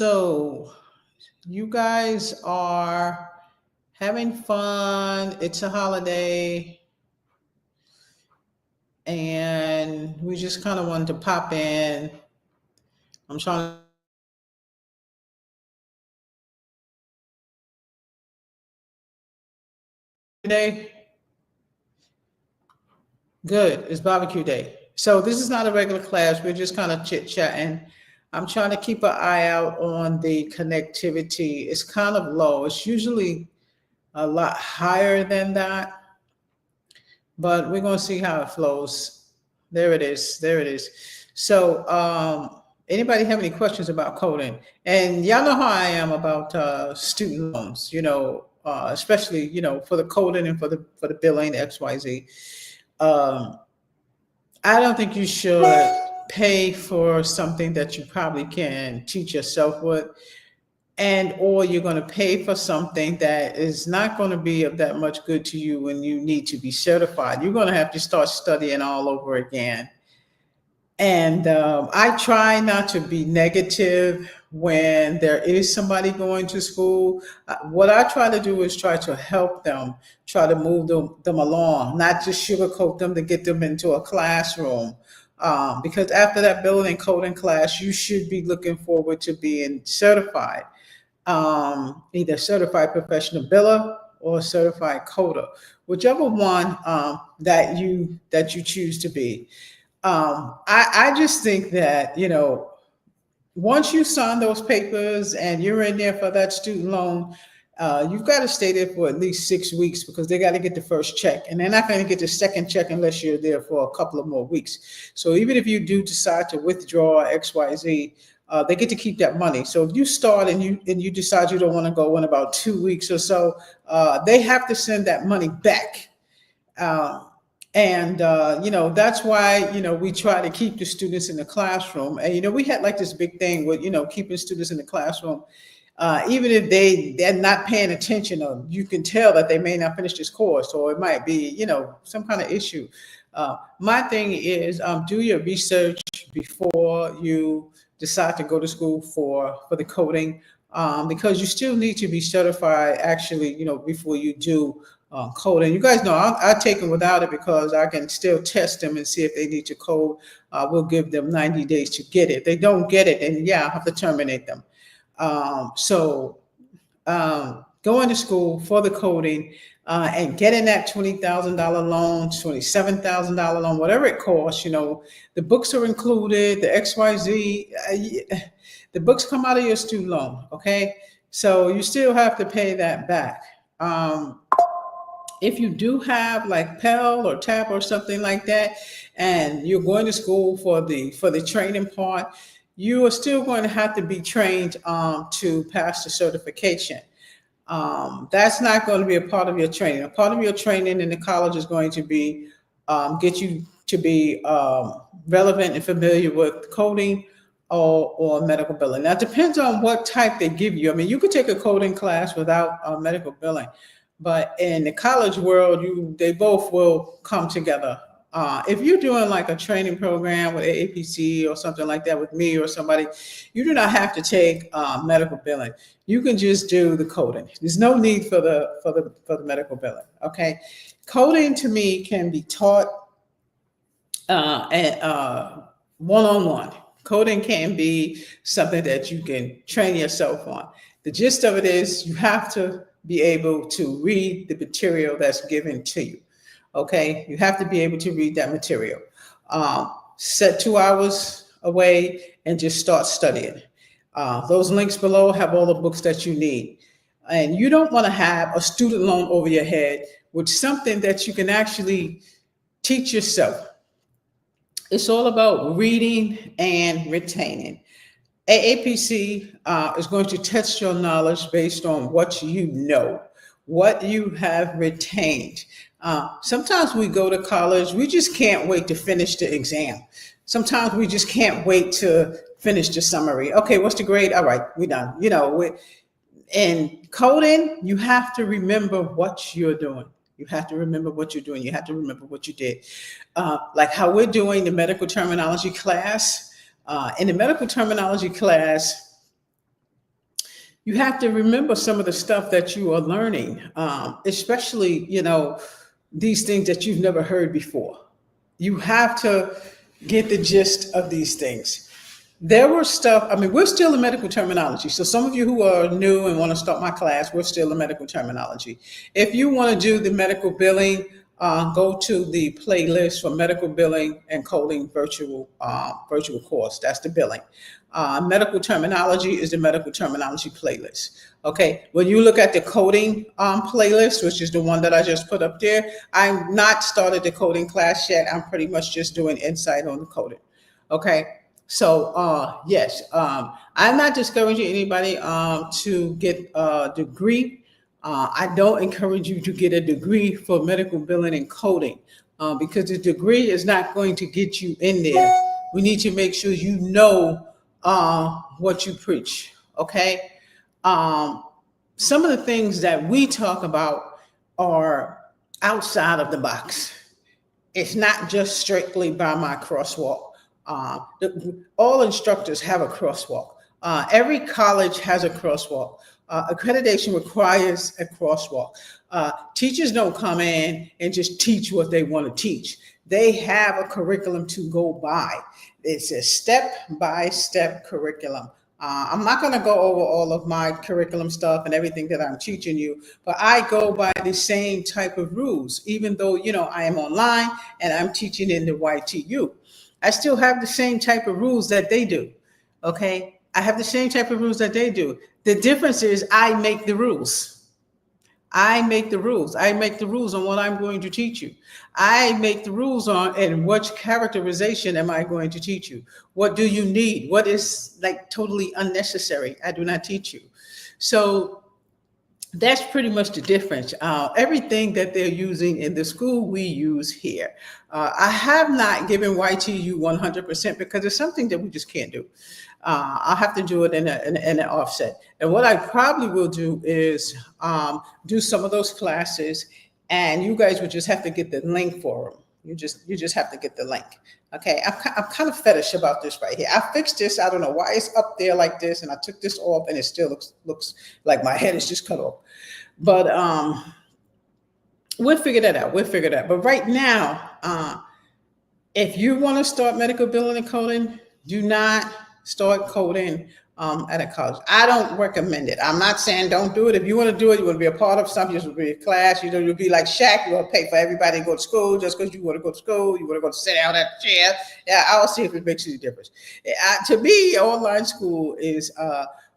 So, you guys are having fun. It's a holiday, and we just kind of wanted to pop in. I'm trying today. Good. It's barbecue day. So this is not a regular class. We're just kind of chit chatting. I'm trying to keep an eye out on the connectivity. It's kind of low. It's usually a lot higher than that, but we're going to see how it flows. There it is. There it is. So, anybody have any questions about coding? And y'all know how I am about student loans. Especially for the coding and for the billing XYZ. Um, I don't think you should pay for something that you probably can teach yourself with, and or you're going to pay for something that is not going to be of that much good to you when you need to be certified. You're going to have to start studying all over again. And I try not to be negative when there is somebody going to school. What I try to do is try to help them, try to move them along, not just sugarcoat them to get them into a classroom. Because after that building and coding class, you should be looking forward to being certified, either certified professional biller or certified coder, whichever one that you choose to be. I just think that, once you sign those papers and you're in there for that student loan, you've got to stay there for at least 6 weeks because they got to get the first check. And they're not going to get the second check unless you're there for a couple of more weeks. So even if you do decide to withdraw XYZ, they get to keep that money. So if you start and you decide you don't want to go in about 2 weeks or so, they have to send that money back. And that's why we try to keep the students in the classroom. And we had like this big thing with keeping students in the classroom, even if they're not paying attention, or you can tell that they may not finish this course, or it might be some kind of issue. My thing is, do your research before you decide to go to school for the coding, because you still need to be certified actually before you do code. And you guys know I take them without it because I can still test them and see if they need to code. We'll give them 90 days to get it. If they don't get it, then I have to terminate them. Going to school for the coding and getting that $20,000 loan, $27,000 loan, whatever it costs, the books are included, the XYZ, the books come out of your student loan, okay? So you still have to pay that back. If you do have like Pell or TAP or something like that, and you're going to school for the training part, you are still going to have to be trained to pass the certification. That's not going to be a part of your training. A part of your training in the college is going to be get you to be relevant and familiar with coding or medical billing. Now, it depends on what type they give you. I mean, you could take a coding class without medical billing, but in the college world, they both will come together. If you're doing like a training program with AAPC or something like that with me or somebody, you do not have to take medical billing. You can just do the coding. There's no need for the medical billing. Okay, coding to me can be taught one-on-one. Coding can be something that you can train yourself on. The gist of it is you have to be able to read the material that's given to you. Okay, you have to be able to read that material. Set 2 hours away and just start studying. Those links below have all the books that you need. And you don't want to have a student loan over your head with something that you can actually teach yourself. It's all about reading and retaining. AAPC is going to test your knowledge based on what you know, what you have retained. Sometimes we go to college, we just can't wait to finish the exam. Sometimes we just can't wait to finish the summary. Okay, what's the grade? All right, we're done. In coding, you have to remember what you're doing. You have to remember what you're doing. You have to remember what you did. Like how we're doing the medical terminology class. In the medical terminology class, you have to remember some of the stuff that you are learning, especially, these things that you've never heard before. You have to get the gist of these things. There were stuff, I mean, we're still in medical terminology. So some of you who are new and want to start my class, we're still in medical terminology. If you want to do the medical billing, go to the playlist for medical billing and coding virtual course. That's the billing. Medical terminology is the medical terminology playlist. Okay, when you look at the coding playlist, which is the one that I just put up there, I'm not started the coding class yet. I'm pretty much just doing insight on the coding. Okay, so yes, I'm not discouraging anybody to get a degree. I don't encourage you to get a degree for medical billing and coding because the degree is not going to get you in there. We need to make sure you know what you preach. Okay. Some of the things that we talk about are outside of the box. It's not just strictly by my crosswalk. All instructors have a crosswalk. Every college has a crosswalk. Accreditation requires a crosswalk. Teachers don't come in and just teach what they want to teach. They have a curriculum to go by. It's a step-by-step curriculum. I'm not going to go over all of my curriculum stuff and everything that I'm teaching you, but I go by the same type of rules, even though, I am online and I'm teaching in the YTU. I still have the same type of rules that they do. Okay. I have the same type of rules that they do. The difference is I make the rules. I make the rules. I make the rules on what I'm going to teach you. I make the rules on and what characterization am I going to teach you? What do you need? What is like totally unnecessary? I do not teach you. So that's pretty much the difference. Everything that they're using in the school, we use here. I have not given YTU 100% because it's something that we just can't do. I'll have to do it in an offset. And what I probably will do is do some of those classes, and you guys would just have to get the link for them. You just have to get the link. Okay, I'm kind of fetish about this right here. I fixed this. I don't know why it's up there like this, and I took this off, and it still looks like my head is just cut off. But we'll figure that out. But right now, if you want to start medical billing and coding, do not start coding at a college. I don't recommend it. I'm not saying don't do it. If you want to do it, you want to be a part of something, you want to be a class, you'll be like Shaq, you want to pay for everybody to go to school just because you want to go to school, you want to go sit down at the chair. Yeah, I'll see if it makes any difference. To me, online school is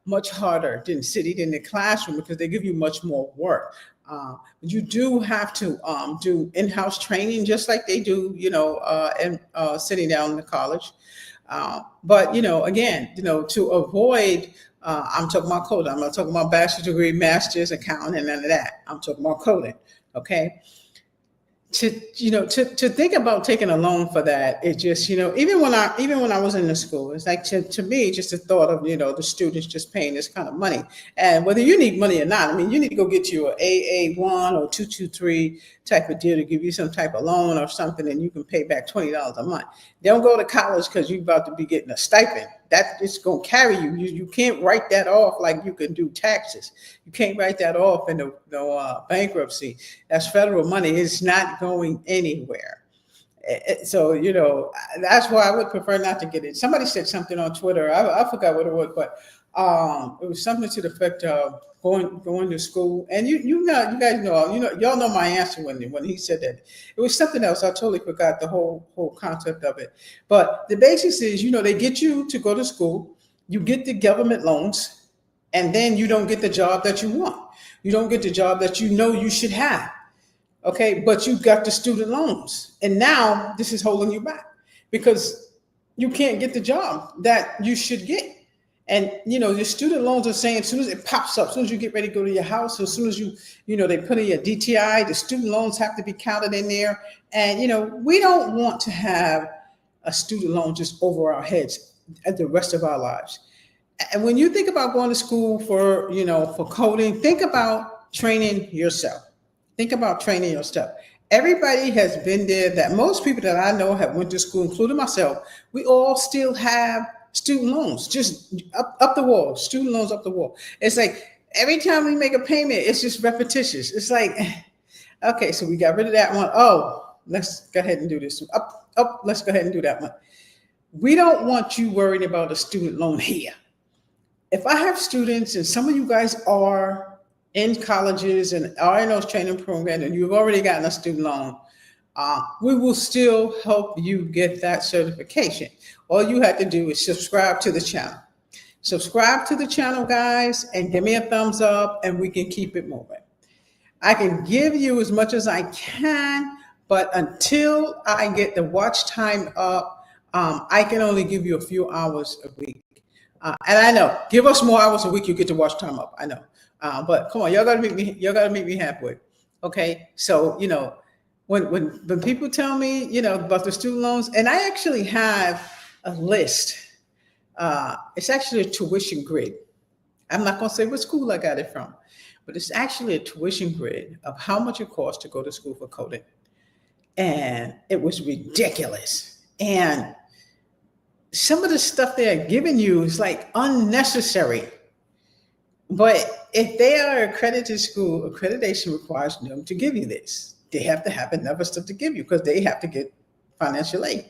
much harder than sitting in the classroom because they give you much more work. You do have to do in-house training just like they do, and sitting down in the college. But, again, to avoid, I'm talking about coding. I'm not talking about bachelor's degree, master's, accounting, and none of that. I'm talking about coding. Okay. To think about taking a loan for that, it just, even when I was in the school, it's like to me, just the thought of, the students just paying this kind of money. And whether you need money or not, I mean, you need to go get you an AA1 or 223 type of deal to give you some type of loan or something, and you can pay back $20 a month. Don't go to college because you're about to be getting a stipend. That it's going to carry you. You can't write that off like you can do taxes. You can't write that off in the bankruptcy. That's federal money. It's not going anywhere. So, that's why I would prefer not to get it. Somebody said something on Twitter. I forgot what it was, but it was something to the effect of going to school. And you guys know, y'all know my answer when he said that. It was something else. I totally forgot the whole concept of it. But the basics is, they get you to go to school, you get the government loans, and then you don't get the job that you want. You don't get the job that you should have. Okay, but you got the student loans. And now this is holding you back because you can't get the job that you should get. And, your student loans are saying as soon as it pops up, as soon as you get ready to go to your house, as soon as they put in your DTI, the student loans have to be counted in there. And, we don't want to have a student loan just over our heads the rest of our lives. And when you think about going to school for coding, think about training yourself. Think about training yourself. Everybody has been there. That most people that I know have went to school, including myself. We all still have Student loans, just up the wall, student loans up the wall. It's like every time we make a payment, it's just repetitious. It's like, okay, so we got rid of that one. Oh, let's go ahead and do this. Up, let's go ahead and do that one. We don't want you worried about a student loan here. If I have students, and some of you guys are in colleges and are in those training programs, and you've already gotten a student loan, we will still help you get that certification. All you have to do is subscribe to the channel. Subscribe to the channel, guys, and give me a thumbs up, and we can keep it moving. I can give you as much as I can, but until I get the watch time up, I can only give you a few hours a week. And I know, give us more hours a week, you get the watch time up. I know, but come on, y'all gotta meet me. Y'all gotta meet me halfway. Okay, so when people tell me about the student loans, and I actually have a list. It's actually a tuition grid. I'm not gonna say what school I got it from, but it's actually a tuition grid of how much it costs to go to school for coding. And it was ridiculous. And some of the stuff they're giving you is like unnecessary. But if they are accredited school, accreditation requires them to give you this. They have to have enough stuff to give you because they have to get financial aid.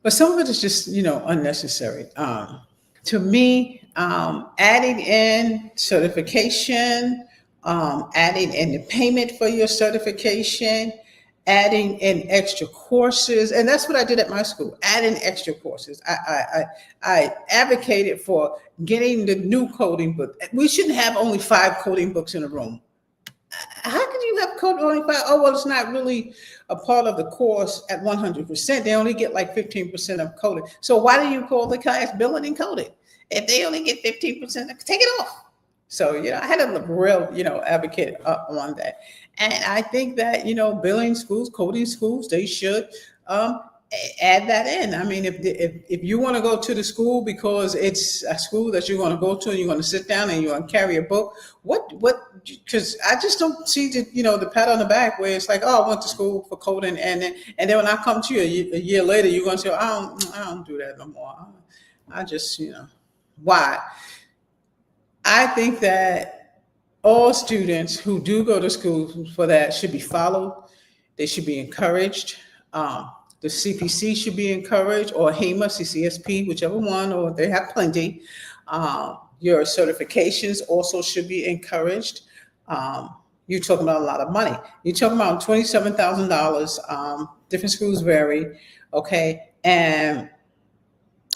But some of it is just, unnecessary. To me, adding in certification, adding in the payment for your certification, adding in extra courses, and that's what I did at my school, adding extra courses. I advocated for getting the new coding book. We shouldn't have only 5 coding books in a room. How could you have code only 5? Oh, well, it's not really a part of the course at 100%. They only get like 15% of coding. So why do you call the class billing and coding? If they only get 15%, take it off. So, I had a real, advocate on that. And I think that, billing schools, coding schools, they should add that in. I mean, if you want to go to the school because it's a school that you're going to go to and you're going to sit down and you're going to carry a book, because I just don't see the pat on the back where it's like, oh, I went to school for coding. And then when I come to you a year later, you're going to say, I don't do that no more. I just, why? I think that all students who do go to school for that should be followed. They should be encouraged. The CPC should be encouraged, or HEMA, CCSP, whichever one, or they have plenty. Your certifications also should be encouraged. You're talking about a lot of money. You're talking about $27,000. Different schools vary, okay? And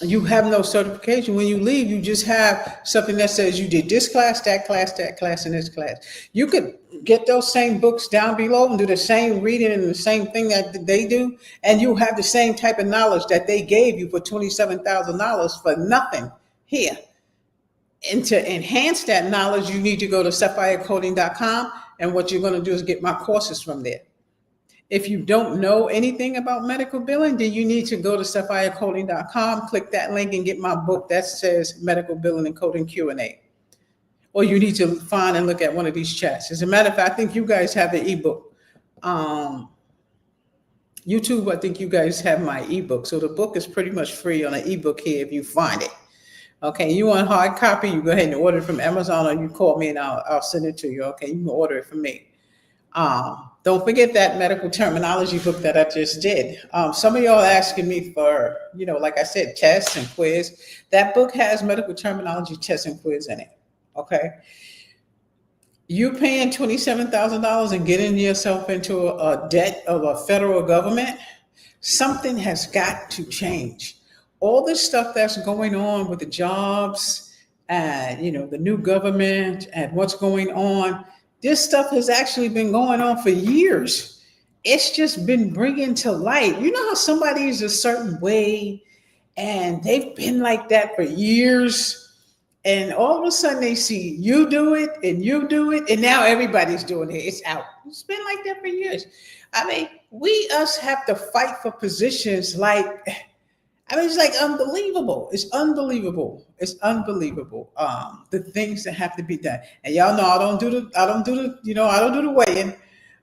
you have no certification. When you leave, you just have something that says you did this class, that class, and this class. You could get those same books down below and do the same reading and the same thing that they do, and you have the same type of knowledge that they gave you for $27,000 for nothing here. And to enhance that knowledge, you need to go to sapphirephysiciancoding.com, and what you're going to do is get my courses from there. If you don't know anything about medical billing, then you need to go to sapphirephysiciancoding.com, click that link, and get my book that says Medical Billing and Coding Q&A. Or you need to find and look at one of these chats. As a matter of fact, I think you guys have an ebook. YouTube, I think you guys have my ebook. So the book is pretty much free on an ebook here if you find it. Okay, you want hard copy, you go ahead and order it from Amazon, or you call me and I'll send it to you. Okay, you can order it from me. Don't forget that medical terminology book that I just did. Some of y'all asking me for, like I said, tests and quiz. That book has medical terminology, tests, and quiz in it. Okay. You paying $27,000 and getting yourself into a debt of a federal government, something has got to change. All this stuff that's going on with the jobs and, the new government and what's going on, this stuff has actually been going on for years. It's just been bringing to light. You know how somebody is a certain way and they've been like that for years, and all of a sudden they see you do it and you do it, and now everybody's doing it. It's out. It's been like that for years. I mean, us have to fight for positions like, it's like unbelievable. It's unbelievable. It's unbelievable. The things that have to be done. And y'all know I don't do the weighing,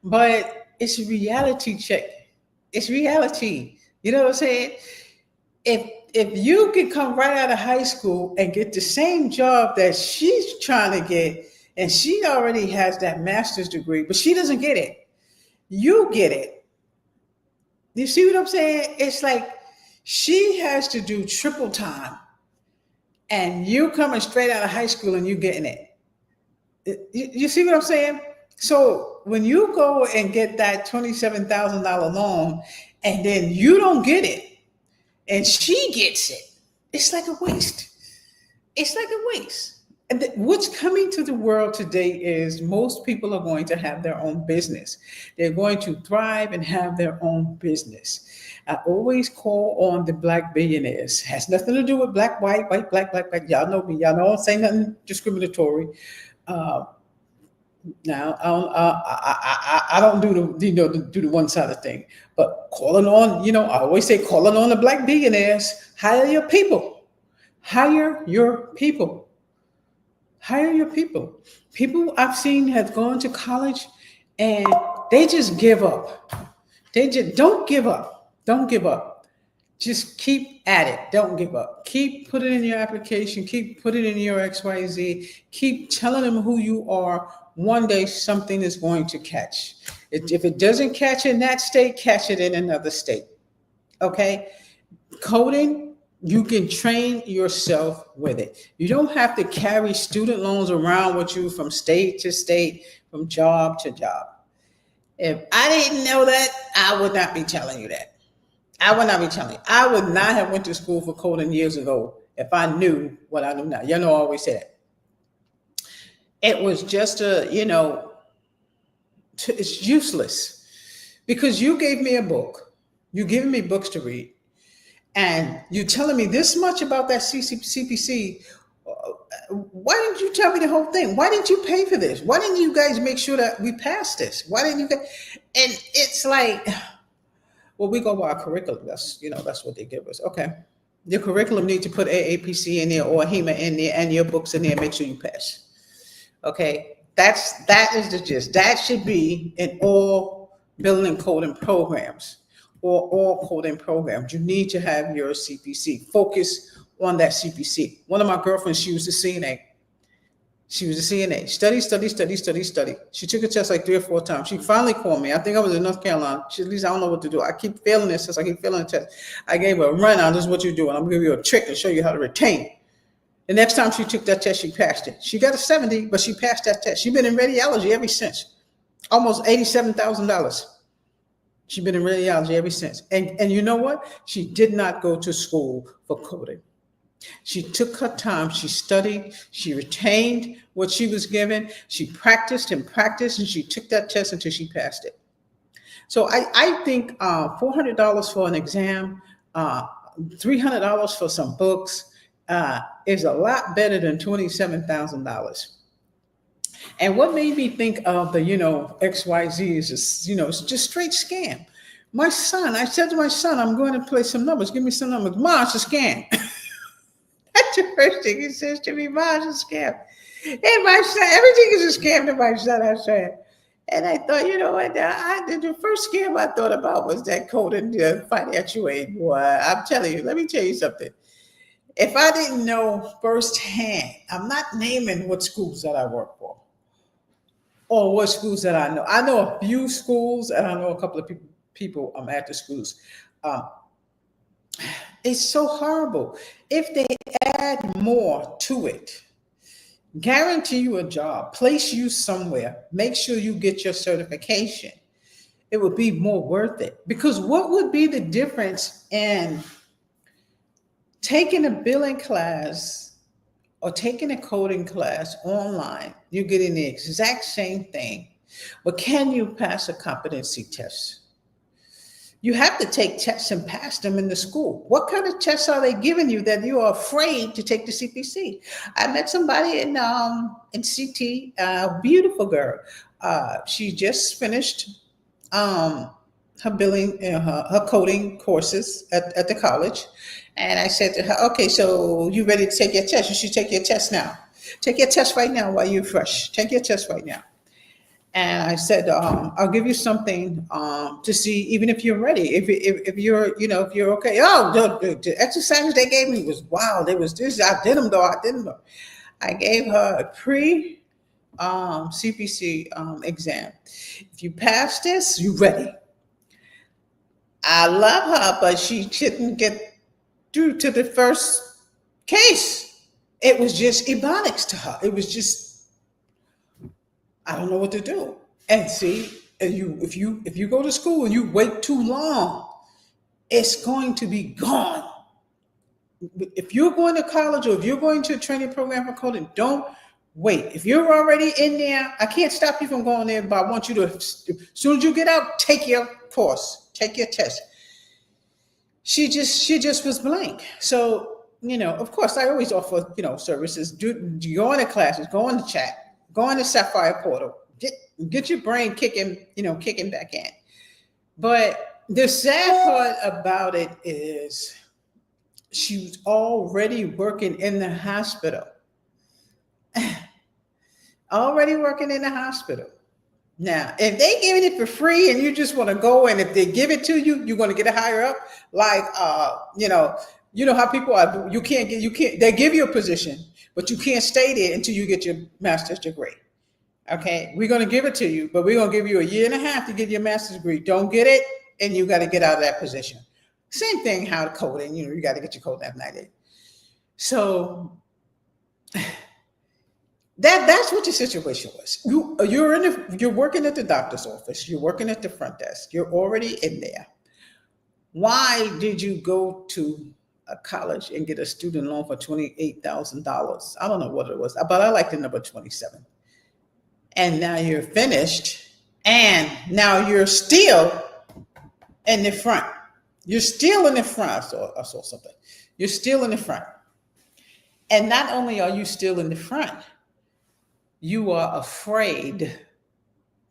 but it's a reality check. It's reality. You know what I'm saying? If if you can come right out of high school and get the same job that she's trying to get, and she already has that master's degree, but she doesn't get it, you get it. You see what I'm saying? It's like she has to do triple time, and you coming straight out of high school and you getting it. You see what I'm saying? So when you go and get that $27,000 loan, and then you don't get it, and she gets it, it's like a waste. It's like a waste. And what's coming to the world today is most people are going to have their own business. They're going to thrive and have their own business. I always call on the Black billionaires. Has nothing to do with black, white, black. Y'all know me. Y'all don't say nothing discriminatory. Now I don't do the one sided thing, but calling on, I always say calling on the Black billionaires. Hire your people. Hire your people. Hire your people. People I've seen have gone to college and they just give up. They just don't give up. Don't give up. Just keep at it. Don't give up. Keep putting in your application. Keep putting in your XYZ. Keep telling them who you are. One day something is going to catch. If it doesn't catch in that state, catch it in another state. Okay? Coding, you can train yourself with it. You don't have to carry student loans around with you from state to state, from job to job. If I didn't know that, I would not be telling you that. I would not be telling you. I would not have went to school for coding years ago if I knew what I know now. You know, I always say that. It was just it's useless because you gave me a book. You giving me books to read. And you telling me this much about that CPC. Why didn't you tell me the whole thing? Why didn't you pay for this? Why didn't you guys make sure that we passed this? Why didn't you? And it's like, well, we go by our curriculum. That's what they give us. Okay. Your curriculum needs to put AAPC in there or HEMA in there and your books in there. Make sure you pass. Okay. That is the gist. That should be in all building and coding programs. Or all coding programs. You need to have your CPC. Focus on that CPC. One of my girlfriends, she was a CNA. Study. She took a test like 3 or 4 times. She finally called me. I think I was in North Carolina. She, at least I don't know what to do. I keep failing this test. I keep failing the test. I gave her a rundown. This is what you're doing. I'm going to give you a trick to show you how to retain. The next time she took that test, she passed it. She got a 70, but she passed that test. She's been in radiology ever since. Almost $87,000. She's been in radiology ever since. And you know what? She did not go to school for coding. She took her time. She studied. She retained what she was given. She practiced, and she took that test until she passed it. So I think $400 for an exam, $300 for some books is a lot better than $27,000. And what made me think of the, XYZ is just, it's just straight scam. My son, I said to my son, I'm going to play some numbers. Give me some numbers. Ma, it's a scam. That's the first thing he says to me. Ma, it's a scam. And my son, everything is a scam to my son, I said. And I thought, you know what? The first scam I thought about was that coding financial aid. Boy, I'm telling you, let me tell you something. If I didn't know firsthand, I'm not naming what schools that I work for. Or what schools that I know. I know a few schools, and I know a couple of people at the schools. It's so horrible. If they add more to it, guarantee you a job, place you somewhere, make sure you get your certification, it would be more worth it. Because what would be the difference in taking a billing class or taking a coding class online? You're getting the exact same thing, but can you pass a competency test? You have to take tests and pass them in the school. What kind of tests are they giving you that you are afraid to take the CPC? I met somebody in CT, a beautiful girl. She just finished her billing, her coding courses at the college. And I said to her, okay, so you ready to take your test? You should take your test now. Take your test right now while you're fresh. Take your test right now. And I said, I'll give you something to see, even if you're ready, if you're, if you're okay. Oh, the exercises they gave me was wow. There was this, I did them though. I gave her a CPC exam. If you pass this, you ready. I love her, but she couldn't get through to the first case. It was just ebonics to her. It was just, I don't know what to do. And see, if you go to school and you wait too long, it's going to be gone. If you're going to college or if you're going to a training program for coding, don't wait. If you're already in there, I can't stop you from going there, but I want you to, as soon as you get out, take your course, take your test. She just was blank. So, of course, I always offer, services. Go into classes, go in the chat, go on the Sapphire portal, get your brain kicking back in. But the sad part about it is she was already working in the hospital. Already working in the hospital. Now, if they giving it for free and you just want to go, and if they give it to you, you're going to get it higher up. Like, you know how people are. You can't. They give you a position, but you can't stay there until you get your master's degree. Okay, we're going to give it to you, but we're going to give you a year and a half to get your master's degree. Don't get it, and you got to get out of that position. Same thing. How to coding. You got to get your code that night. So. That's what your situation was. You're working at the doctor's office. You're working at the front desk. You're already in there. Why did you go to a college and get a student loan for $28,000? I don't know what it was, but I like the number 27. And now you're finished, and now you're still in the front. You're still in the front. I saw something. You're still in the front. And not only are you still in the front, you are afraid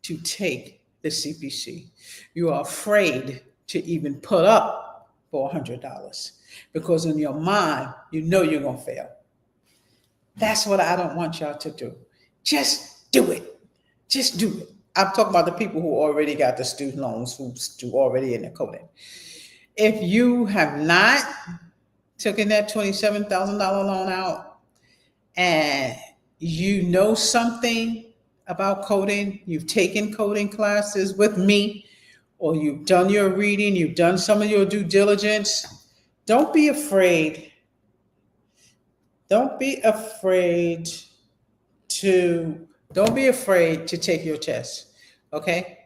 to take the CPC. You are afraid to even put up for $100 because in your mind, you know you're going to fail. That's what I don't want y'all to do. Just do it. Just do it. I'm talking about the people who already got the student loans, who's already in the coding. If you have not taken that $27,000 loan out and you know something about coding, you've taken coding classes with me, or you've done your reading, you've done some of your due diligence, don't be afraid. Don't be afraid to take your test, okay?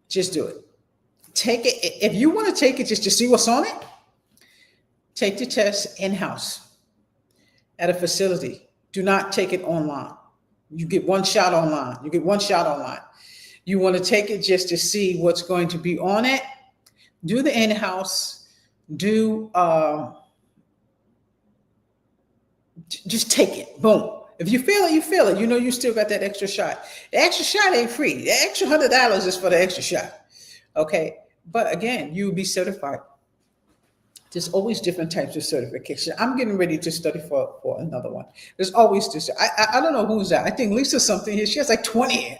Just do it. Take it. If you want to take it just to see what's on it, take the test in-house at a facility. Do not take it online. You get one shot online. You want to take it just to see what's going to be on it. Do the in-house. Just take it. Boom. If you feel it, you feel it. You know you still got that extra shot. The extra shot ain't free. The extra $100 is for the extra shot. Okay. But again, you'll be certified. There's always different types of certification. I'm getting ready to study for another one. There's always this. I don't know who's that. I think Lisa's something here. She has like 20.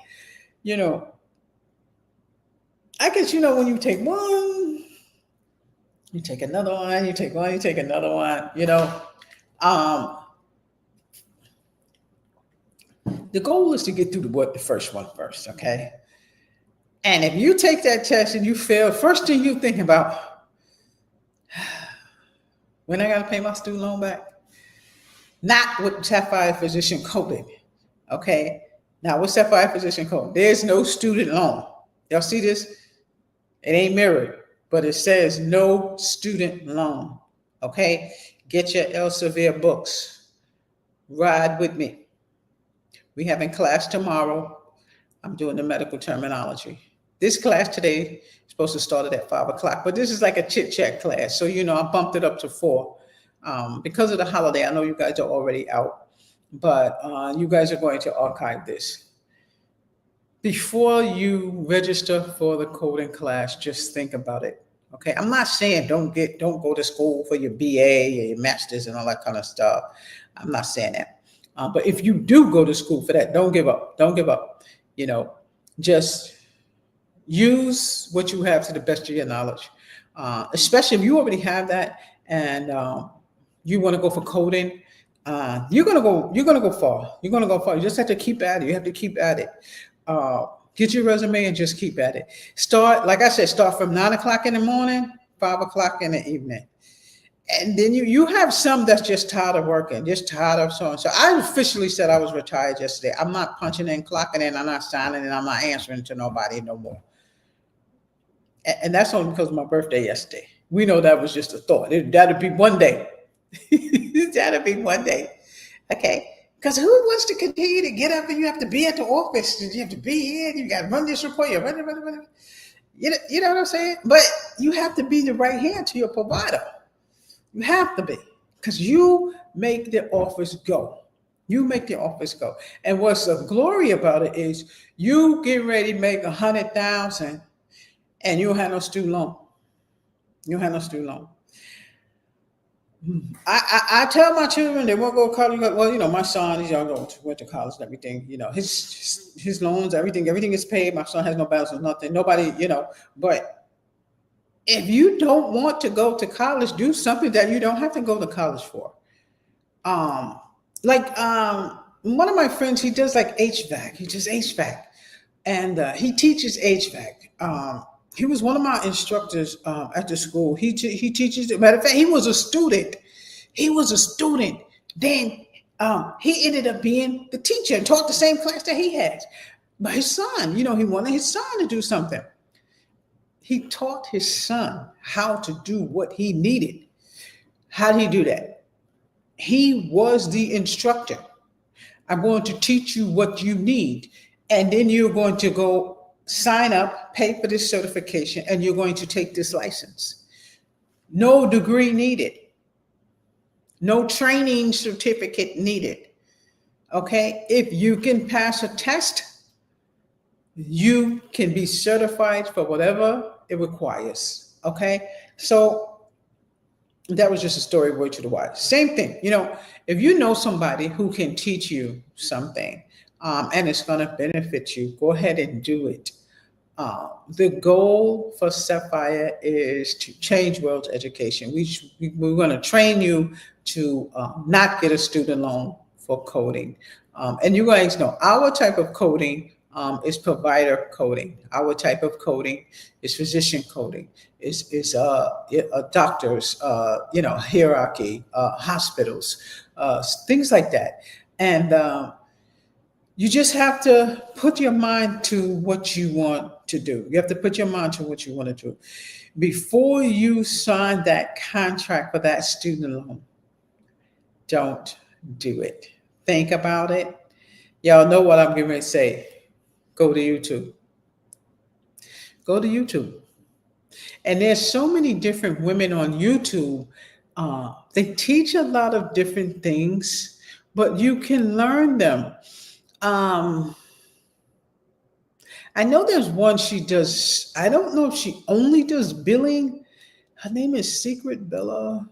I guess when you take one, you take another one. You take one. You take another one. The goal is to get through the first one first, okay? And if you take that test and you fail, first thing you think about. When I got to pay my student loan back? Not with Sapphire Physiciancoding, okay? Now, with Sapphire Physiciancoding, there's no student loan. Y'all see this? It ain't mirrored, but it says no student loan, okay? Get your Elsevier books. Ride with me. We having class tomorrow. I'm doing the medical terminology. This class today is supposed to start at 5 o'clock, but this is like a chit-chat class. So, I bumped it up to 4. Because of the holiday, I know you guys are already out, but you guys are going to archive this. Before you register for the coding class, just think about it. Okay, I'm not saying don't go to school for your BA or your master's and all that kind of stuff. I'm not saying that. But if you do go to school for that, don't give up. Don't give up. You know, just use what you have to the best of your knowledge, especially if you already have that and you want to go for coding. You're gonna go. You're gonna go far. You're gonna go far. You just have to keep at it. You have to keep at it. Get your resume and just keep at it. Start, like I said, start from 9 o'clock in the morning, 5 o'clock in the evening. And then you have some that's just tired of working, just tired of so and so. I officially said I was retired yesterday. I'm not punching in, clocking in, I'm not signing in, I'm not answering to nobody no more. And that's only because of my birthday yesterday. We know that was just a thought. That'd be one day. That'd be one day. Okay. Because who wants to continue to get up and you have to be at the office? You have to be here. You got to run this report. You run. You know what I'm saying? But you have to be the right hand to your provider. You have to be, because you make the office go. You make the office go. And what's the glory about it is you get ready to make 100,000 and you don't have no student loan. You don't have no student loan. I tell my children they won't go to college. Well, you know, my son, he's young, went to college and everything. You know, his loans, everything is paid. My son has no balance, nothing. Nobody, you know, but if you don't want to go to college, do something that you don't have to go to college for. One of my friends, he does like HVAC. He does HVAC, and he teaches HVAC. He was one of my instructors at the school. He teaches. Matter of fact, he was a student. Then he ended up being the teacher and taught the same class that he has. But his son, you know, he wanted his son to do something. He taught his son how to do what he needed. How did he do that? He was the instructor. I'm going to teach you what you need. And then you're going to go sign up, pay for this certification, and you're going to take this license. No degree needed. No training certificate needed. Okay? If you can pass a test, you can be certified for whatever it requires. Okay. So that was just a story word to the wise. Same thing. You know, if you know somebody who can teach you something and it's going to benefit you, go ahead and do it. The goal for Sapphire is to change world education. We're going to train you to not get a student loan for coding. And you guys know our type of coding is provider coding. Our type of coding is physician coding. Is doctors, hierarchy, hospitals, things like that. And you just have to put your mind to what you want to do. You have to put your mind to what you want to do. Before you sign that contract for that student loan, don't do it. Think about it. Y'all know what I'm going to say. Go to YouTube. Go to YouTube. And there's so many different women on YouTube. They teach a lot of different things, but you can learn them. I know there's one she does. I don't know if she only does billing. Her name is Secret Biller.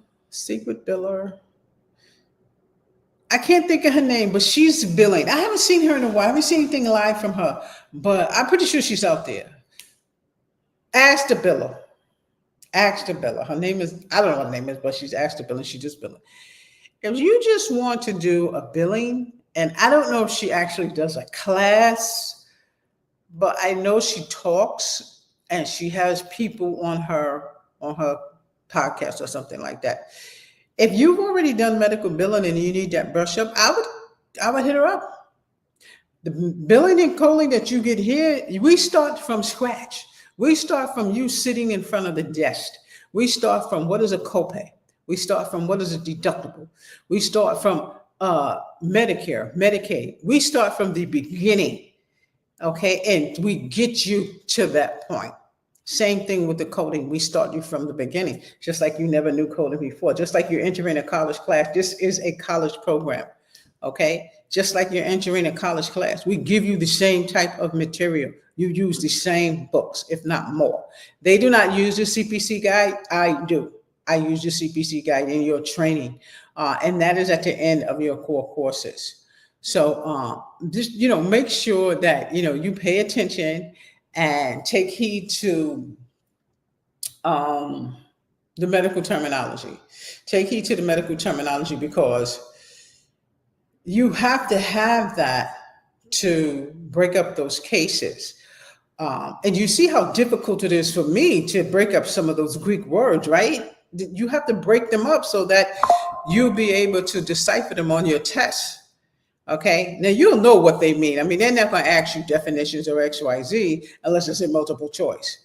I can't think of her name, but she's billing. I haven't seen her in a while. I haven't seen anything live from her, but I'm pretty sure she's out there. Ask the biller. Her name is, I don't know what her name is, but she's Ask the Biller. She just billing. If you just want to do a billing, and I don't know if she actually does a class, but I know she talks and she has people on her podcast or something like that. If you've already done medical billing and you need that brush up, I would hit her up. The billing and coding that you get here, we start from scratch. We start from you sitting in front of the desk. We start from what is a copay. We start from what is a deductible. We start from Medicare, Medicaid. We start from the beginning, okay? And we get you to that point. Same thing with the coding. We start you from the beginning, just like you never knew coding before. Just like you're entering a college class. This is a college program, okay? Just like you're entering a college class. We give you the same type of material. You use the same books, if not more. They do not use the CPC guide. I do. I use the CPC guide in your training. And that is at the end of your core courses. So just, make sure that, you pay attention and take heed to um, the medical terminology. Take heed to the medical terminology because you have to have that to break up those cases. And you see how difficult it is for me to break up some of those Greek words, right? You have to break them up so that you'll be able to decipher them on your test. Okay, now you'll know what they mean. I mean, they're not going to ask you definitions or XYZ unless it's in multiple choice.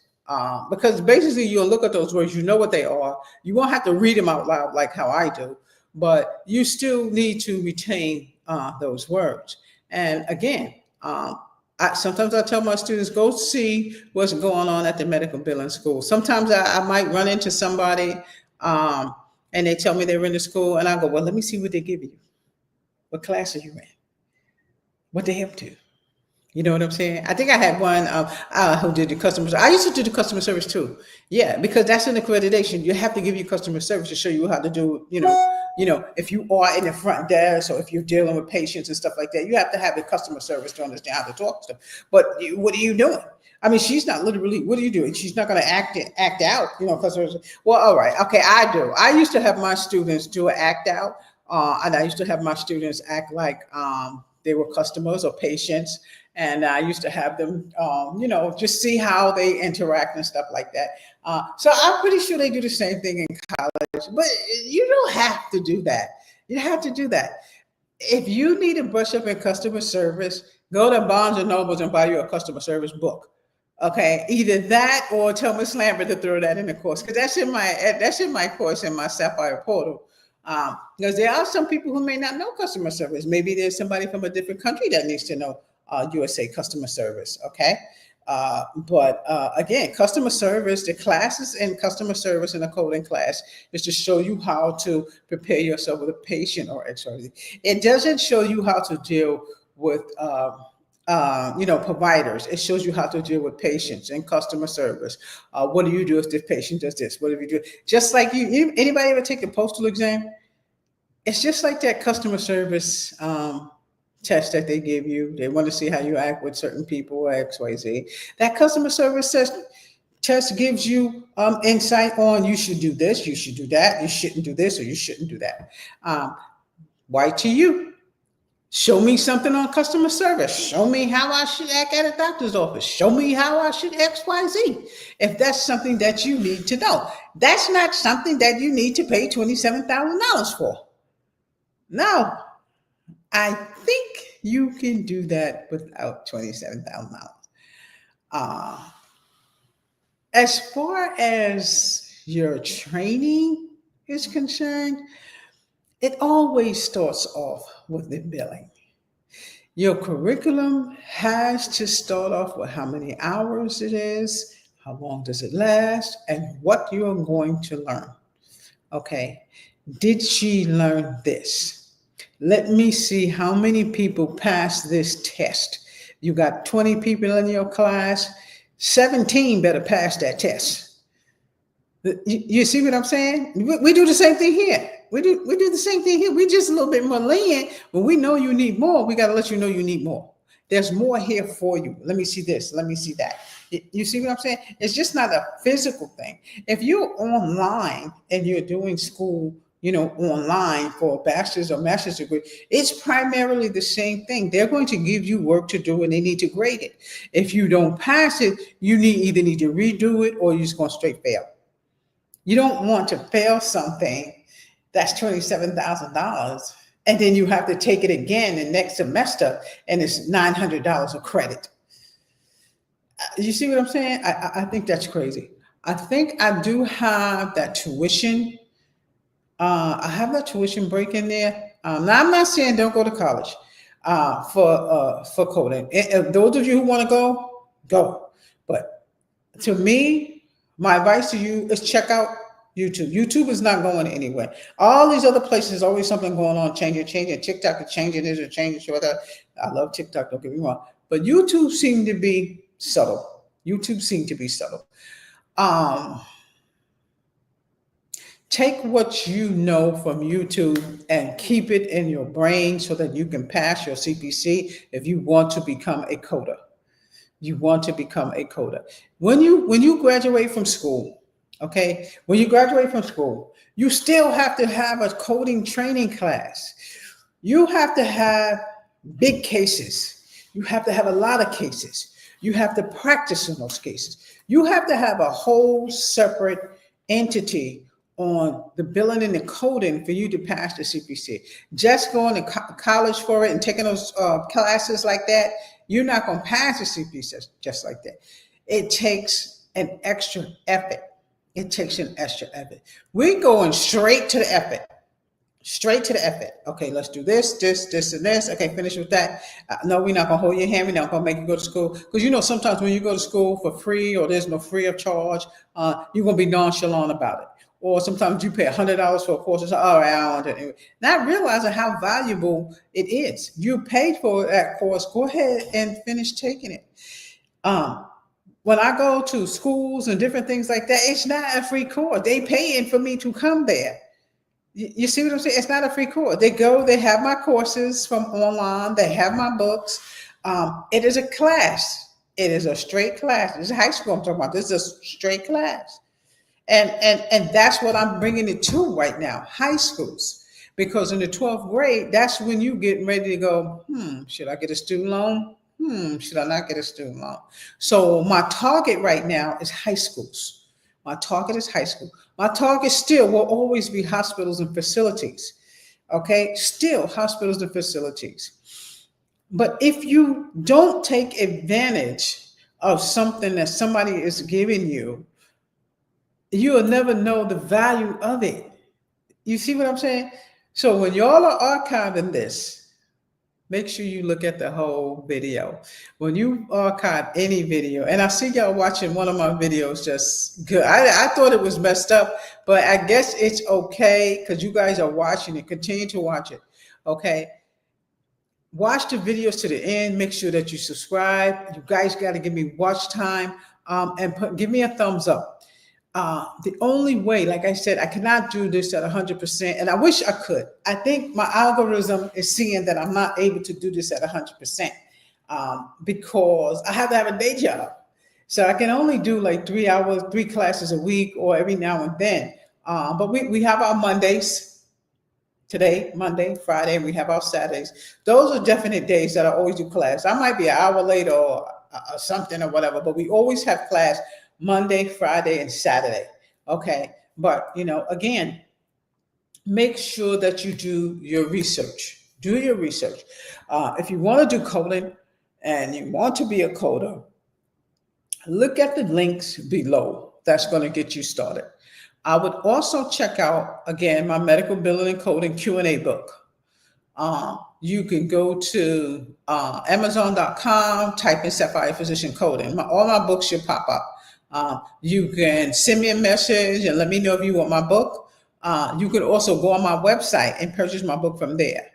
Because basically you'll look at those words, you know what they are. You won't have to read them out loud like how I do, but you still need to retain those words. And again, sometimes I tell my students, go see what's going on at the medical billing school. Sometimes I might run into somebody and they tell me they're in the school, and I go, well, let me see what they give you. What class are you in? What they up to? You know what I'm saying? I think I had one who did the customer service. I used to do the customer service too. Yeah, because that's an accreditation. You have to give you customer service to show you how to do, if you are in the front desk or if you're dealing with patients and stuff like that, you have to have the customer service to understand how to talk to them. But what are you doing? I mean, she's not literally, what are you doing? She's not going to act out, customer. Well, all right. Okay, I do. I used to have my students do an act out. And I used to have my students act like they were customers or patients. And I used to have them, just see how they interact and stuff like that. So I'm pretty sure they do the same thing in college, but you don't have to do that. You have to do that. If you need to brush up in customer service, go to Barnes and Nobles and buy you a customer service book. Okay, either that or tell Miss Lambert to throw that in the course, because that's in my course in my Sapphire portal. Because there are some people who may not know customer service. Maybe there's somebody from a different country that needs to know USA customer service. Okay. But again, customer service, the classes in customer service in a coding class is to show you how to prepare yourself with a patient or XYZ. It doesn't show you how to deal with providers. It shows you how to deal with patients and customer service. What do you do if the patient does this? What do you do? Just like anybody ever take a postal exam? It's just like that customer service test that they give you. They want to see how you act with certain people or XYZ. That customer service test gives you insight on you should do this, you should do that, you shouldn't do this, or you shouldn't do that. Why to you? Show me something on customer service. Show me how I should act at a doctor's office. Show me how I should XYZ. If that's something that you need to know. That's not something that you need to pay $27,000 for. No, I think you can do that without $27,000. As far as your training is concerned, it always starts off with the billing. Your curriculum has to start off with how many hours it is, how long does it last, and what you're going to learn. Okay, did she learn this? Let me see how many people passed this test. You got 20 people in your class, 17 better pass that test. You see what I'm saying? We do the same thing here. We do the same thing here. We just a little bit more lenient. When we know you need more, we got to let you know you need more. There's more here for you. Let me see this. Let me see that. You see what I'm saying? It's just not a physical thing. If you're online and you're doing school, online for a bachelor's or master's degree, it's primarily the same thing. They're going to give you work to do and they need to grade it. If you don't pass it, you either need to redo it or you're just going to straight fail. You don't want to fail something that's $27,000 and then you have to take it again the next semester and it's $900 of credit. You see what I'm saying? I think that's crazy. I think I do have that tuition. I have that tuition break in there. Now I'm not saying don't go to college for coding. And those of you who want to go. But to me, my advice to you is check out YouTube. YouTube is not going anywhere. All these other places, always something going on, changing. TikTok is changing this or changing that. I love TikTok, don't get me wrong. But YouTube seemed to be subtle. Take take what you know from YouTube and keep it in your brain so that you can pass your CPC if you want to become a coder. You want to become a coder. When you graduate from school, okay, when you graduate from school, you still have to have a coding training class. You have to have big cases. You have to have a lot of cases. You have to practice in those cases. You have to have a whole separate entity on the billing and the coding for you to pass the CPC. Just going to college for it and taking those classes like that, you're not going to pass the CPC just like that. It takes an extra effort. It takes an extra effort. We're going straight to the effort. Straight to the effort. Okay, let's do this, and this. Okay, finish with that. No, we're not going to hold your hand. We're not going to make you go to school. Because, you know, sometimes when you go to school for free or there's no free of charge, you're going to be nonchalant about it. Or sometimes you pay $100 for a course. It's like, all right, I don't want it. Not realizing how valuable it is. You paid for that course. Go ahead and finish taking it. When I go to schools and different things like that, it's not a free course. They paying for me to come there. You see what I'm saying? It's not a free course. They go, they have my courses from online. They have my books. It is a class. It is a straight class. It's high school I'm talking about. This is a straight class. And that's what I'm bringing it to right now, high schools. Because in the 12th grade, that's when you getting ready to go, should I get a student loan? Should I not get a student loan? So my target right now is high schools. My target is high school. My target still will always be hospitals and facilities. Okay, still hospitals and facilities. But if you don't take advantage of something that somebody is giving you, you'll never know the value of it. You see what I'm saying? So when y'all are archiving this, make sure you look at the whole video. When you archive any video, and I see y'all watching one of my videos just good. I thought it was messed up, but I guess it's okay because you guys are watching it. Continue to watch it, okay? Watch the videos to the end. Make sure that you subscribe. You guys got to give me watch time and give me a thumbs up. The only way, like I said, I cannot do this at 100%, and I wish I could. I think my algorithm is seeing that I'm not able to do this at 100% because I have to have a day job. So I can only do like 3 hours, 3 classes a week or every now and then. But we have our Mondays. Today, Monday, Friday, we have our Saturdays. Those are definite days that I always do class. I might be an hour late or something or whatever, but we always have class Monday, Friday, and Saturday. Okay. But, you know, again, make sure that you do your research. Do your research. If you want to do coding and you want to be a coder, look at the links below. That's going to get you started. I would also check out, again, my medical billing and coding Q&A book. You can go to Amazon.com, type in Sapphire Physician Coding. All my books should pop up. You can send me a message and let me know if you want my book. You could also go on my website and purchase my book from there.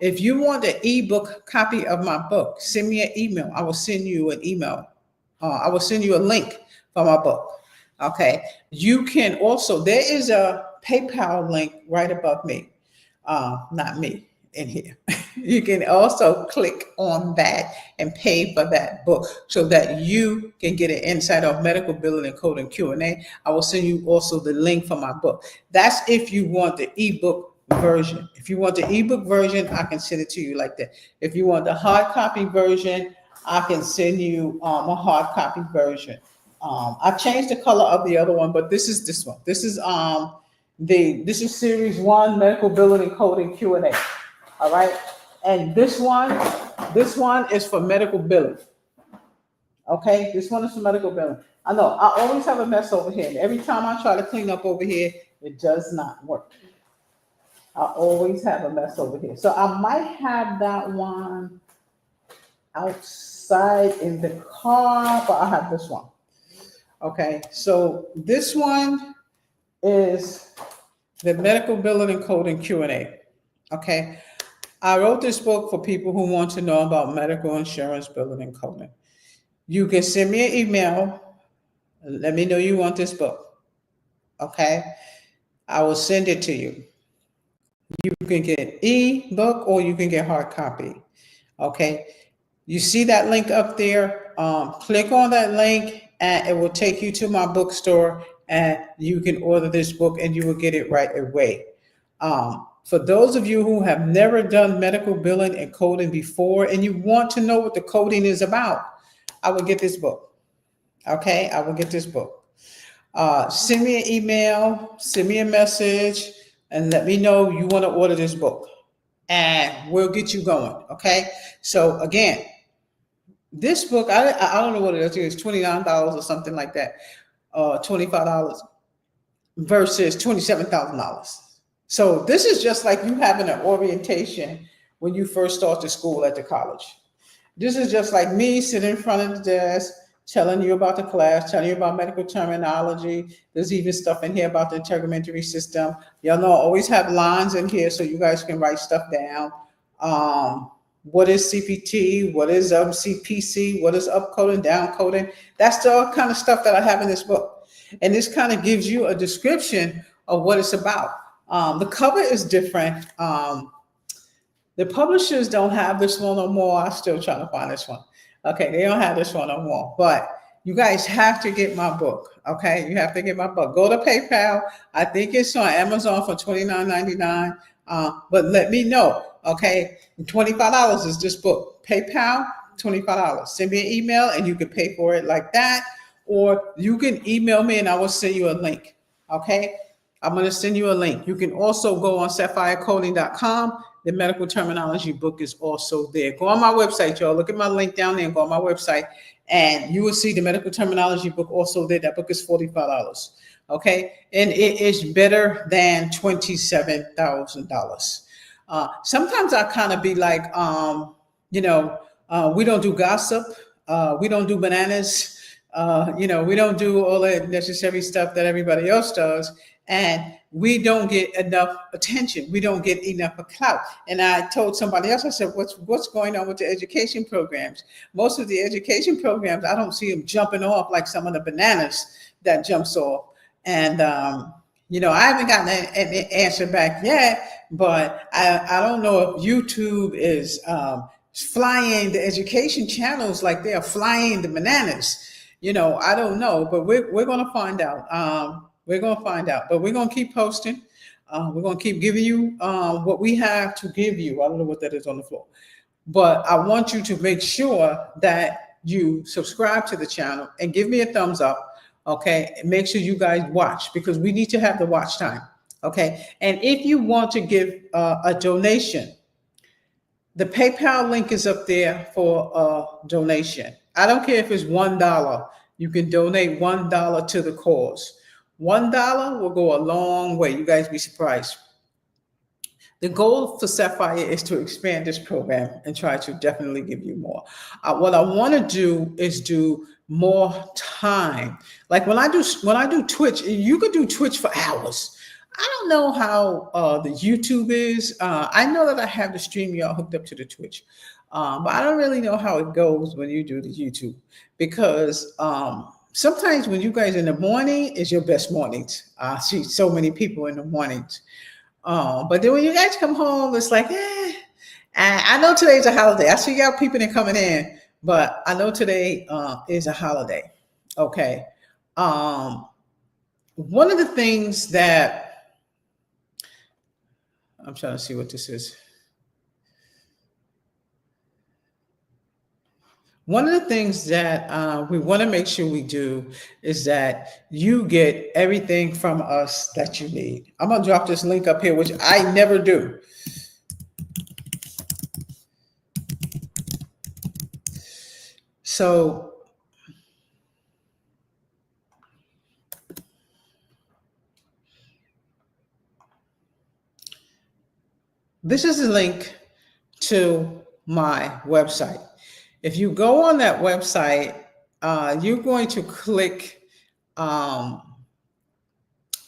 If you want an ebook copy of my book, send me an email. I will send you an email. I will send you a link for my book. Okay. You can also, there is a PayPal link right above me. Not me in here. You can also click on that and pay for that book so that you can get an insight of medical billing and coding Q&A. I will send you also the link for my book. That's if you want the ebook version. If you want the ebook version, I can send it to you like that. If you want the hard copy version, I can send you a hard copy version. I changed the color of the other one, but this is this one. This is series 1, medical billing and coding Q&A. All right. And this one is for medical billing. Okay. This one is for medical billing. I know I always have a mess over here. And every time I try to clean up over here, it does not work. I always have a mess over here. So I might have that one outside in the car, but I have this one. Okay, so this one is the medical billing and coding Q&A. Okay, I wrote this book for people who want to know about medical insurance billing and coding. You can send me an email. Let me know you want this book. Okay, I will send it to you. You can get e-book or you can get hard copy. Okay. You see that link up there? Click on that link and it will take you to my bookstore and you can order this book and you will get it right away. For those of you who have never done medical billing and coding before and you want to know what the coding is about, I will get this book. Okay, I will get this book. Send me an email, send me a message, and let me know you want to order this book. And we'll get you going. Okay, so again, this book, I don't know what it is. It's $29 or something like that, $25 versus $27,000. So this is just like you having an orientation when you first start to school at the college. This is just like me sitting in front of the desk, telling you about the class, telling you about medical terminology. There's even stuff in here about the integumentary system. Y'all know I always have lines in here so you guys can write stuff down. What is CPT? What is CPC? What is upcoding, downcoding? That's the kind of stuff that I have in this book. And this kind of gives you a description of what it's about. The cover is different. The publishers don't have this one no more. I'm still trying to find this one. Okay, they don't have this one no more. But you guys have to get my book. Okay, you have to get my book. Go to PayPal. I think it's on Amazon for $29.99. But let me know. Okay, $25 is this book. PayPal, $25. Send me an email and you can pay for it like that. Or you can email me and I will send you a link. Okay, I'm going to send you a link. You can also go on sapphirephysiciancoding.com. The medical terminology book is also there. Go on my website, y'all. Look at my link down there and go on my website and you will see the medical terminology book also there. That book is $45. Okay. And it is better than $27,000. Sometimes I kind of be like, we don't do gossip. We don't do bananas. We don't do all that necessary stuff that everybody else does. And we don't get enough attention. We don't get enough clout. And I told somebody else, I said, what's going on with the education programs? Most of the education programs, I don't see them jumping off like some of the bananas that jumps off. And, I haven't gotten an answer back yet, but I don't know if YouTube is flying the education channels like they are flying the bananas. I don't know, but we're going to find out. We're going to find out, but we're going to keep posting. We're going to keep giving you what we have to give you. I don't know what that is on the floor, but I want you to make sure that you subscribe to the channel and give me a thumbs up. Okay. And make sure you guys watch because we need to have the watch time. Okay. And if you want to give a donation, the PayPal link is up there for a donation. I don't care if it's $1. You can donate $1 to the cause. $1 will go a long way. You guys be surprised. The goal for Sapphire is to expand this program and try to definitely give you more. What I want to do is do more time. Like when I do Twitch, you could do Twitch for hours. I don't know how the YouTube is. I know that I have the StreamYard hooked up to the Twitch, but I don't really know how it goes when you do the YouTube because sometimes when you guys in the morning is your best mornings. I see so many people in the mornings. But then when you guys come home, it's like, I know today's a holiday. I see y'all people coming in, but I know today is a holiday. Okay. One of the things that I'm trying to see what this is. One of the things that we want to make sure we do is that you get everything from us that you need. I'm going to drop this link up here, which I never do. So this is a link to my website. If you go on that website, you're going to click, I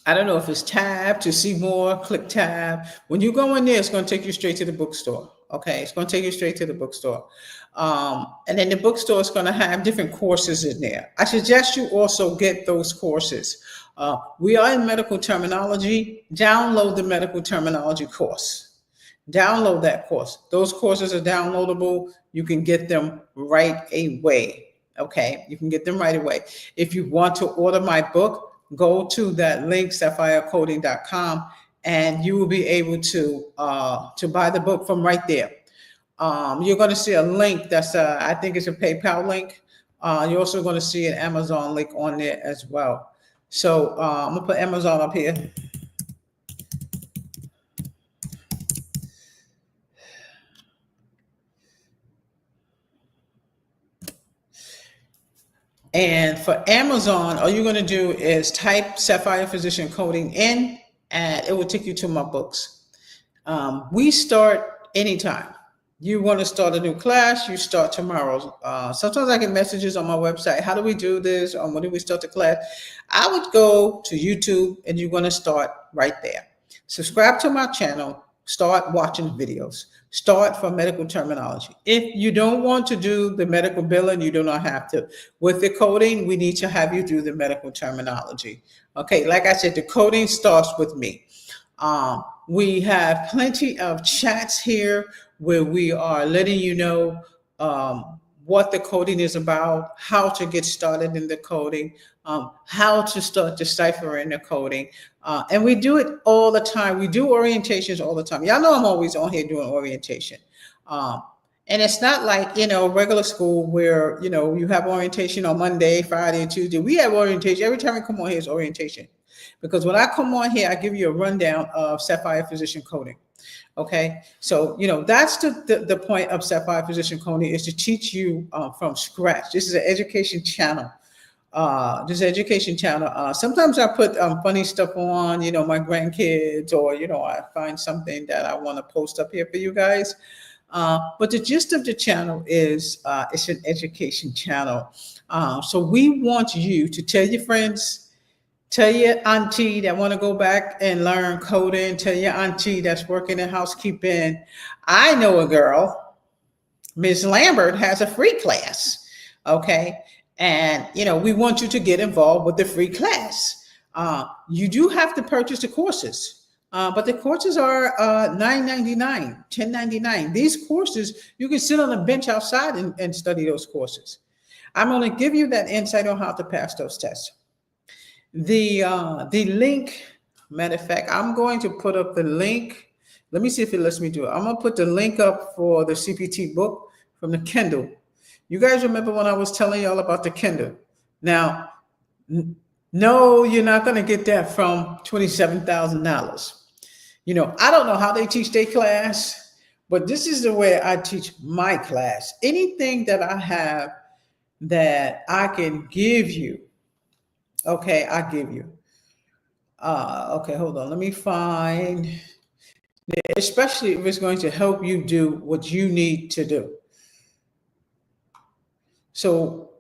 don't know if it's tab to see more, click tab. When you go in there, it's going to take you straight to the bookstore. Okay, it's going to take you straight to the bookstore. And then the bookstore is going to have different courses in there. I suggest you also get those courses. We are in medical terminology. Download the medical terminology course. Download that course. Those courses are downloadable. You can get them right away. Okay, you can get them right away. If you want to order my book, go to that link, sapphirephysiciancoding.com, and you will be able to buy the book from right there. You're going to see a link that's I think it's a PayPal link. You're also going to see an Amazon link on there as well. So I'm gonna put Amazon up here. And for Amazon, all you're going to do is type Sapphire Physician Coding in, and it will take you to my books. We start anytime. You want to start a new class, you start tomorrow. Sometimes I get messages on my website, how do we do this? Or when do we start the class? I would go to YouTube, and you're going to start right there. Subscribe to my channel, start watching videos. Start from medical terminology. If you don't want to do the medical billing, you do not have to. With the coding, we need to have you do the medical terminology. Okay, like I said, the coding starts with me. We have plenty of chats here where we are letting you know what the coding is about, how to get started in the coding, how to start deciphering the coding. And we do it all the time. We do orientations all the time. Y'all know I'm always on here doing orientation. And it's not like, regular school where, you have orientation on Monday, Friday, and Tuesday. We have orientation. Every time we come on here is orientation. Because when I come on here, I give you a rundown of Sapphire Physician Coding. Okay, so that's the point of Sapphire Physician Coding, is to teach you from scratch. This is an education channel. Sometimes I put funny stuff on, my grandkids, or I find something that I want to post up here for you guys. But the gist of the channel is it's an education channel. So we want you to tell your friends. Tell your auntie that want to go back and learn coding. Tell your auntie that's working in housekeeping. I know a girl, Ms. Lambert, has a free class. Okay. And, we want you to get involved with the free class. You do have to purchase the courses, but the courses are $9.99, $10.99. These courses, you can sit on a bench outside and study those courses. I'm going to give you that insight on how to pass those tests. The link, matter of fact, I'm going to put up the link. Let me see if it lets me do it. I'm going to put the link up for the CPT book from the Kindle. You guys remember when I was telling y'all about the Kindle? Now, no, you're not going to get that from $27,000. I don't know how they teach their class, but this is the way I teach my class. Anything that I have that I can give you, okay, I give you. Okay, hold on. Let me find, especially if it's going to help you do what you need to do. So,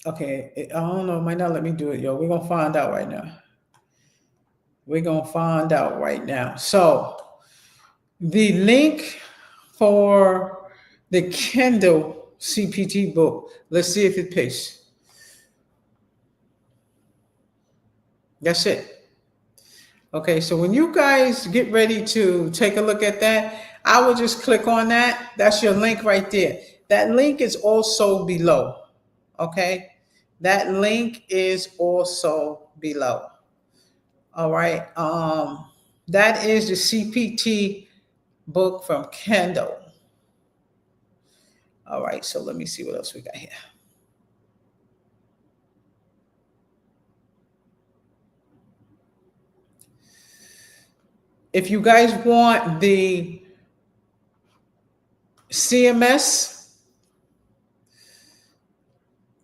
okay, I don't know. It might not let me do it, yo. We're going to find out right now. So, the link for the Kindle CPT book, let's see if it pastes. That's it. Okay, so when you guys get ready to take a look at that, I will just click on that. That's your link right there. That link is also below. Okay, that link is also below. All right, that is the CPT book from Kindle. All right, so let me see what else we got here. If you guys want the CMS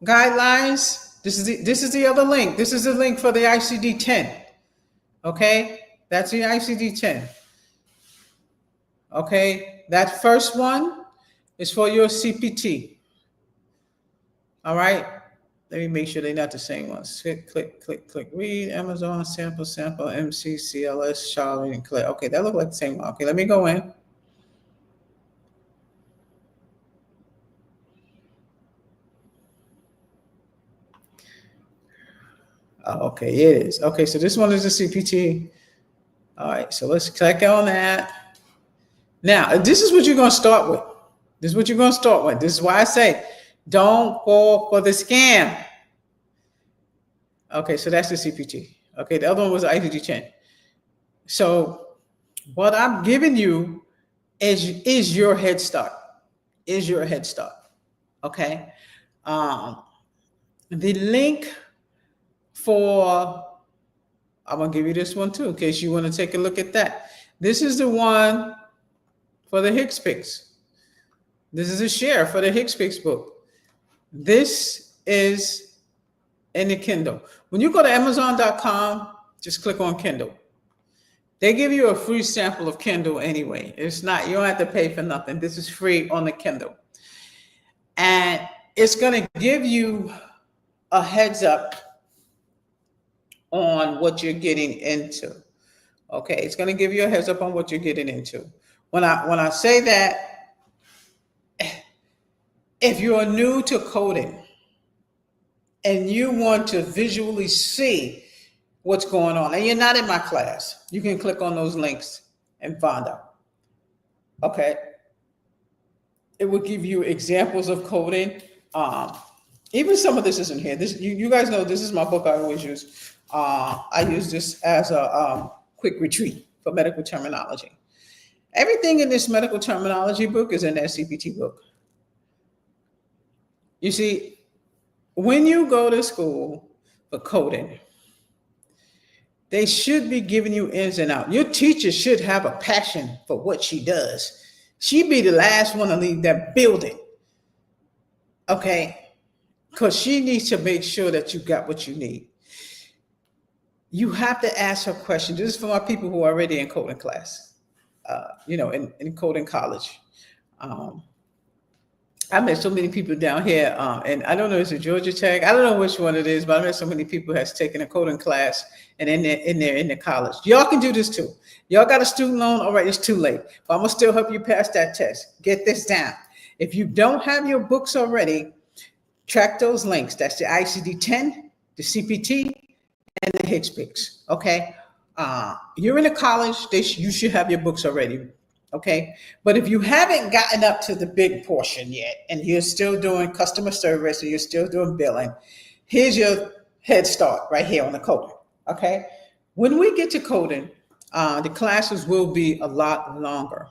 guidelines, this is the other link. This is the link for the ICD-10. Okay, that's the ICD-10. Okay, that first one is for your CPT. All right, let me make sure they're not the same ones. Click, read, Amazon, sample, MC, CLS, Charlotte, and Claire. Okay, that look like the same one. Okay, let me go in. Okay, it is. Okay, so this one is a CPT. All right, so let's click on that. Now, this is what you're going to start with. This is what you're going to start with. This is why I say, don't fall for the scam. Okay, so that's the CPT. Okay, the other one was ICD-10. So what I'm giving you is your head start. Is your head start. Okay. The link for, I'm gonna give you this one too, in case you want to take a look at that. This is the one for the Hicks Picks. This is a share for the Hicks Picks book. This is in the Kindle. When you go to Amazon.com, just click on Kindle. They give you a free sample of Kindle anyway. It's not, you don't have to pay for nothing. This is free on the Kindle. And it's going to give you a heads up on what you're getting into. Okay, it's going to give you a heads up on what you're getting into. When I say that, if you're new to coding and you want to visually see what's going on, and you're not in my class, you can click on those links and find out. Okay. It will give you examples of coding. Even some of this isn't here. This, you guys know this is my book I always use. I use this as a quick retreat for medical terminology. Everything in this medical terminology book is in that CPT book. You see, when you go to school for coding, they should be giving you ins and outs. Your teacher should have a passion for what she does. She'd be the last one to leave that building. Okay? Because she needs to make sure that you got what you need. You have to ask her questions. This is for my people who are already in coding class, in coding college. I met so many people down here, and I don't know, it's a Georgia Tech. I don't know which one it is, but I met so many people who has taken a coding class and in the college. Y'all can do this too. Y'all got a student loan, all right, it's too late. But I'm gonna still help you pass that test. Get this down. If you don't have your books already, track those links. That's the ICD-10, the CPT, and the Hicks Picks. Okay. You're in a college, you should have your books already. Okay. But if you haven't gotten up to the big portion yet, and you're still doing customer service, or you're still doing billing, here's your head start right here on the coding. Okay. When we get to coding, the classes will be a lot longer.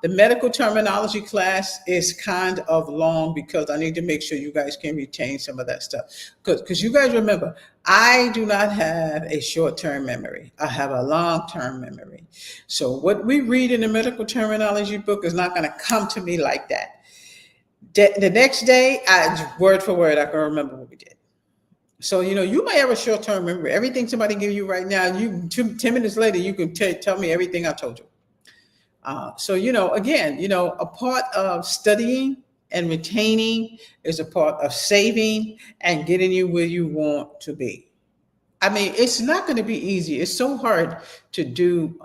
The medical terminology class is kind of long because I need to make sure you guys can retain some of that stuff. Because you guys remember, I do not have a short-term memory. I have a long-term memory. So what we read in the medical terminology book is not going to come to me like that. The next day, word for word, I can remember what we did. So, you might have a short-term memory. Everything somebody give you right now, 10 minutes later, you can tell me everything I told you. So, again, a part of studying and retaining is a part of saving and getting you where you want to be. I mean, it's not going to be easy. It's so hard to do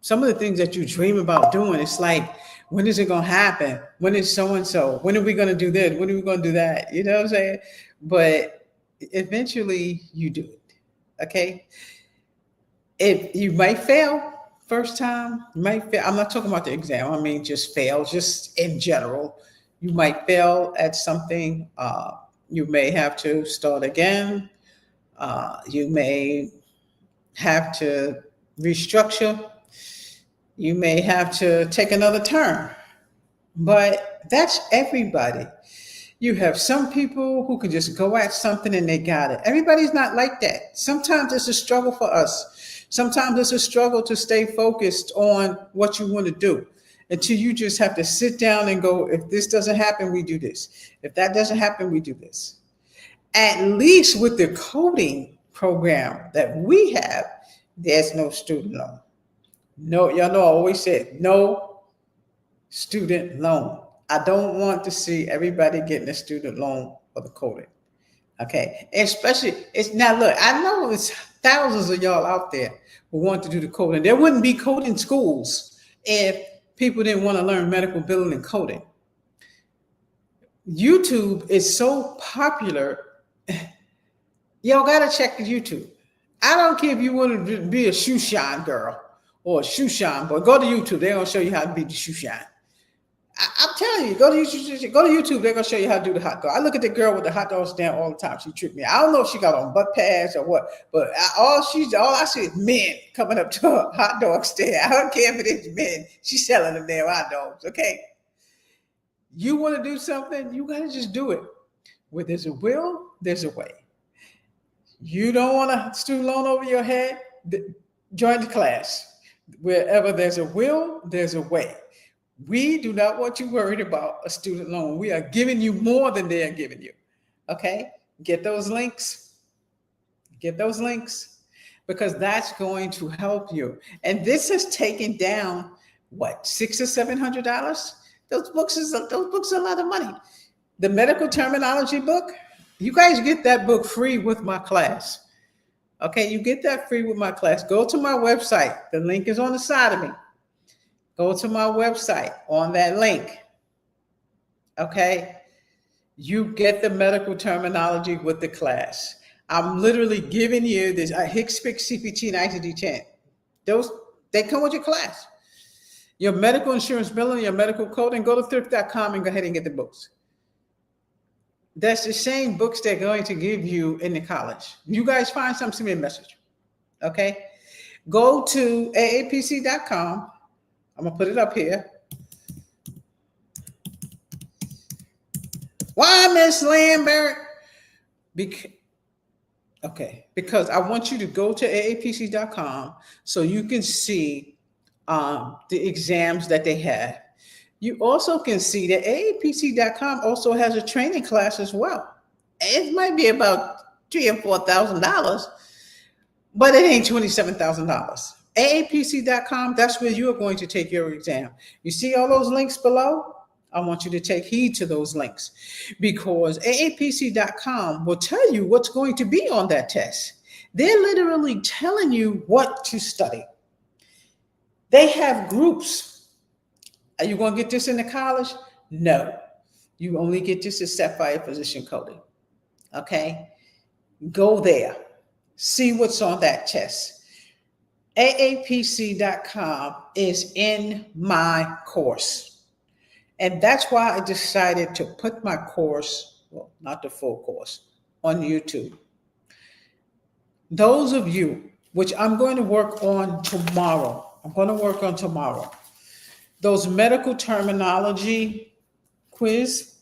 some of the things that you dream about doing. It's like, when is it going to happen? When is so-and-so? When are we going to do this? When are we going to do that? You know what I'm saying? But eventually you do it. Okay. If you might fail first time, you might fail. I'm not talking about the exam. I mean, just fail, just in general. You might fail at something. You may have to start again. You may have to restructure. You may have to take another turn. But that's everybody. You have some people who can just go at something and they got it. Everybody's not like that. Sometimes it's a struggle for us. Sometimes it's a struggle to stay focused on what you want to do until you just have to sit down and go, if this doesn't happen, we do this. If that doesn't happen, we do this. At least with the coding program that we have, there's no student loan. No, y'all know I always said no student loan. I don't want to see everybody getting a student loan for the coding. Okay. Especially, it's now look, I know it's thousands of y'all out there who want to do the coding. There wouldn't be coding schools if people didn't want to learn medical billing and coding. YouTube is so popular Y'all gotta check the YouTube. I don't care if you want to be a shoe shine girl or a shoe shine boy. Go to YouTube. They're gonna show you how to be the shoe shine. I'm telling you, go to YouTube. Go to YouTube. They're gonna show you how to do the hot dog. I look at the girl with the hot dog stand all the time. She tricked me. I don't know if she got on butt pads or what, but all I see is men coming up to a hot dog stand. I don't care if it is men. She's selling them damn hot dogs. Okay. You want to do something, you gotta just do it. Where there's a will, there's a way. You don't want a student loan over your head? Join the class. Wherever there's a will, there's a way. We do not want you worried about a student loan. We are giving you more than they are giving you. Okay? Get those links. Get those links because that's going to help you. And this has taken down what, $600 or $700? Those books are a lot of money. The medical terminology book, you guys get that book free with my class. Okay, you get that free with my class. Go to my website. The link is on the side of me. Go to my website on that link. Okay, you get the medical terminology with the class. I'm literally giving you this HCPCS CPT and ICD-10. Those, they come with your class. Your medical insurance billing, your medical coding, go to thrift.com and go ahead and get the books. That's the same books they're going to give you in the college. You guys find something, send me a message. Okay? Go to aapc.com. I'm going to put it up here. Why, Miss Lambert? Because I want you to go to aapc.com so you can see the exams that they have. You also can see that aapc.com also has a training class as well. It might be about $3,000 or $4,000, but it ain't $27,000. aapc.com, that's where you are going to take your exam. You see all those links below? I want you to take heed to those links because aapc.com will tell you what's going to be on that test. They're literally telling you what to study. They have groups. Are you going to get this in the college? No. You only get this at Sapphire Physician Coding. Okay? Go there. See what's on that test. aapc.com is in my course. And that's why I decided to put my course, well, not the full course, on YouTube. Those of you, which I'm going to work on tomorrow, those medical terminology quiz,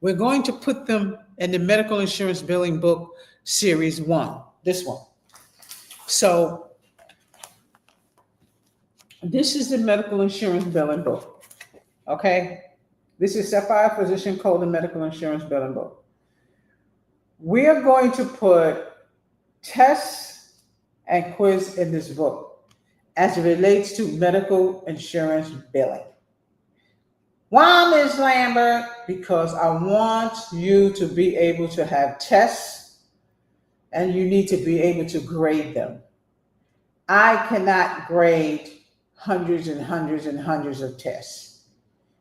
we're going to put them in the medical insurance billing book series 1, this one. So this is the medical insurance billing book, okay? This is Sapphire Physician Coding Medical Insurance Billing Book. We are going to put tests and quiz in this book as it relates to medical insurance billing. Why, Ms. Lambert? Because I want you to be able to have tests and you need to be able to grade them. I cannot grade hundreds and hundreds and hundreds of tests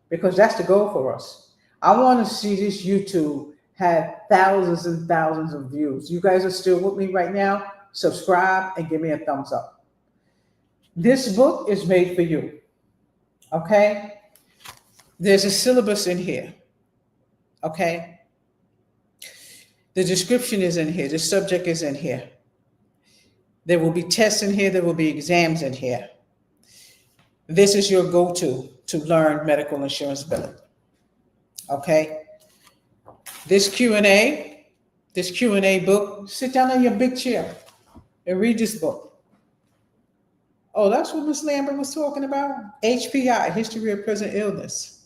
because that's the goal for us. I want to see this YouTube have thousands and thousands of views. You guys are still with me right now? Subscribe and give me a thumbs up. This book is made for you, okay? There's a syllabus in here, okay? The description is in here. The subject is in here. There will be tests in here. There will be exams in here. This is your go-to to learn medical insurance billing, okay? This Q&A book, sit down in your big chair and read this book. Oh, that's what Ms. Lambert was talking about? HPI, History of Present Illness.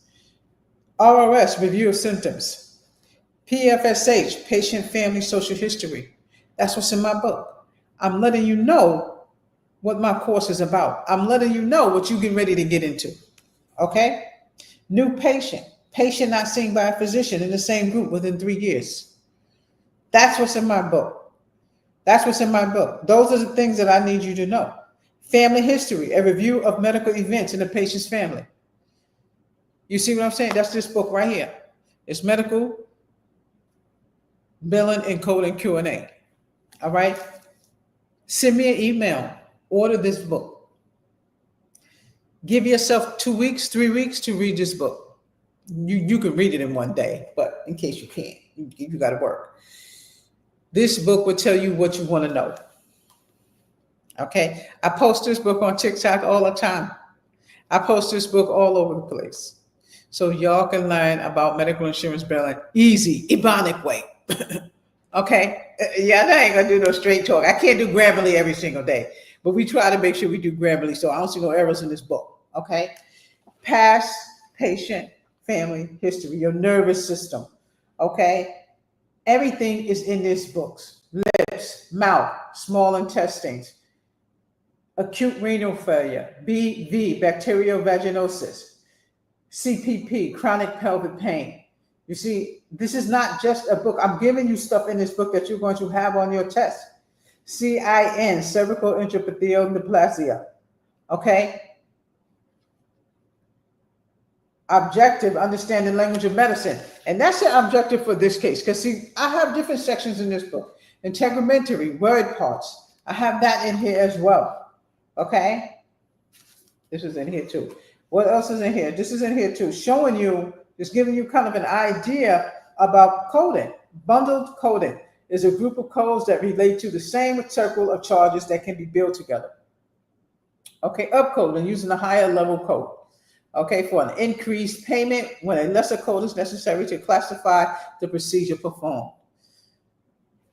RRS, Review of Symptoms. PFSH, Patient Family Social History. That's what's in my book. I'm letting you know what my course is about. I'm letting you know what you're getting ready to get into, okay? New patient not seen by a physician in the same group within 3 years. That's what's in my book. That's what's in my book. Those are the things that I need you to know. Family history, a review of medical events in the patient's family. You see what I'm saying? That's this book right here. It's medical billing and coding Q&A. All right. Send me an email. Order this book. Give yourself 2 weeks, 3 weeks to read this book. You can read it in one day, but in case you can't, you got to work. This book will tell you what you want to know. Okay. I post this book on TikTok all the time. I post this book all over the place. So y'all can learn about medical insurance billing easy, Ebonic way. Okay. Yeah, I ain't gonna do no straight talk. I can't do Grammarly every single day, but we try to make sure we do Grammarly so I don't see no errors in this book. Okay. Past, patient, family history, your nervous system. Okay. Everything is in this book. Lips, mouth, small intestines, acute renal failure, BV, bacterial vaginosis, CPP, chronic pelvic pain. You see, this is not just a book. I'm giving you stuff in this book that you're going to have on your test. CIN, cervical intraepithelial neoplasia. Okay? Objective, understanding language of medicine. And that's the objective for this case. Because see, I have different sections in this book. Integumentary, word parts. I have that in here as well. Okay? This is in here too. What else is in here? This is in here too. Showing you, just giving you kind of an idea about coding. Bundled coding is a group of codes that relate to the same circle of charges that can be built together. Okay, upcoding, using a higher level code. Okay, for an increased payment when a lesser code is necessary to classify the procedure performed.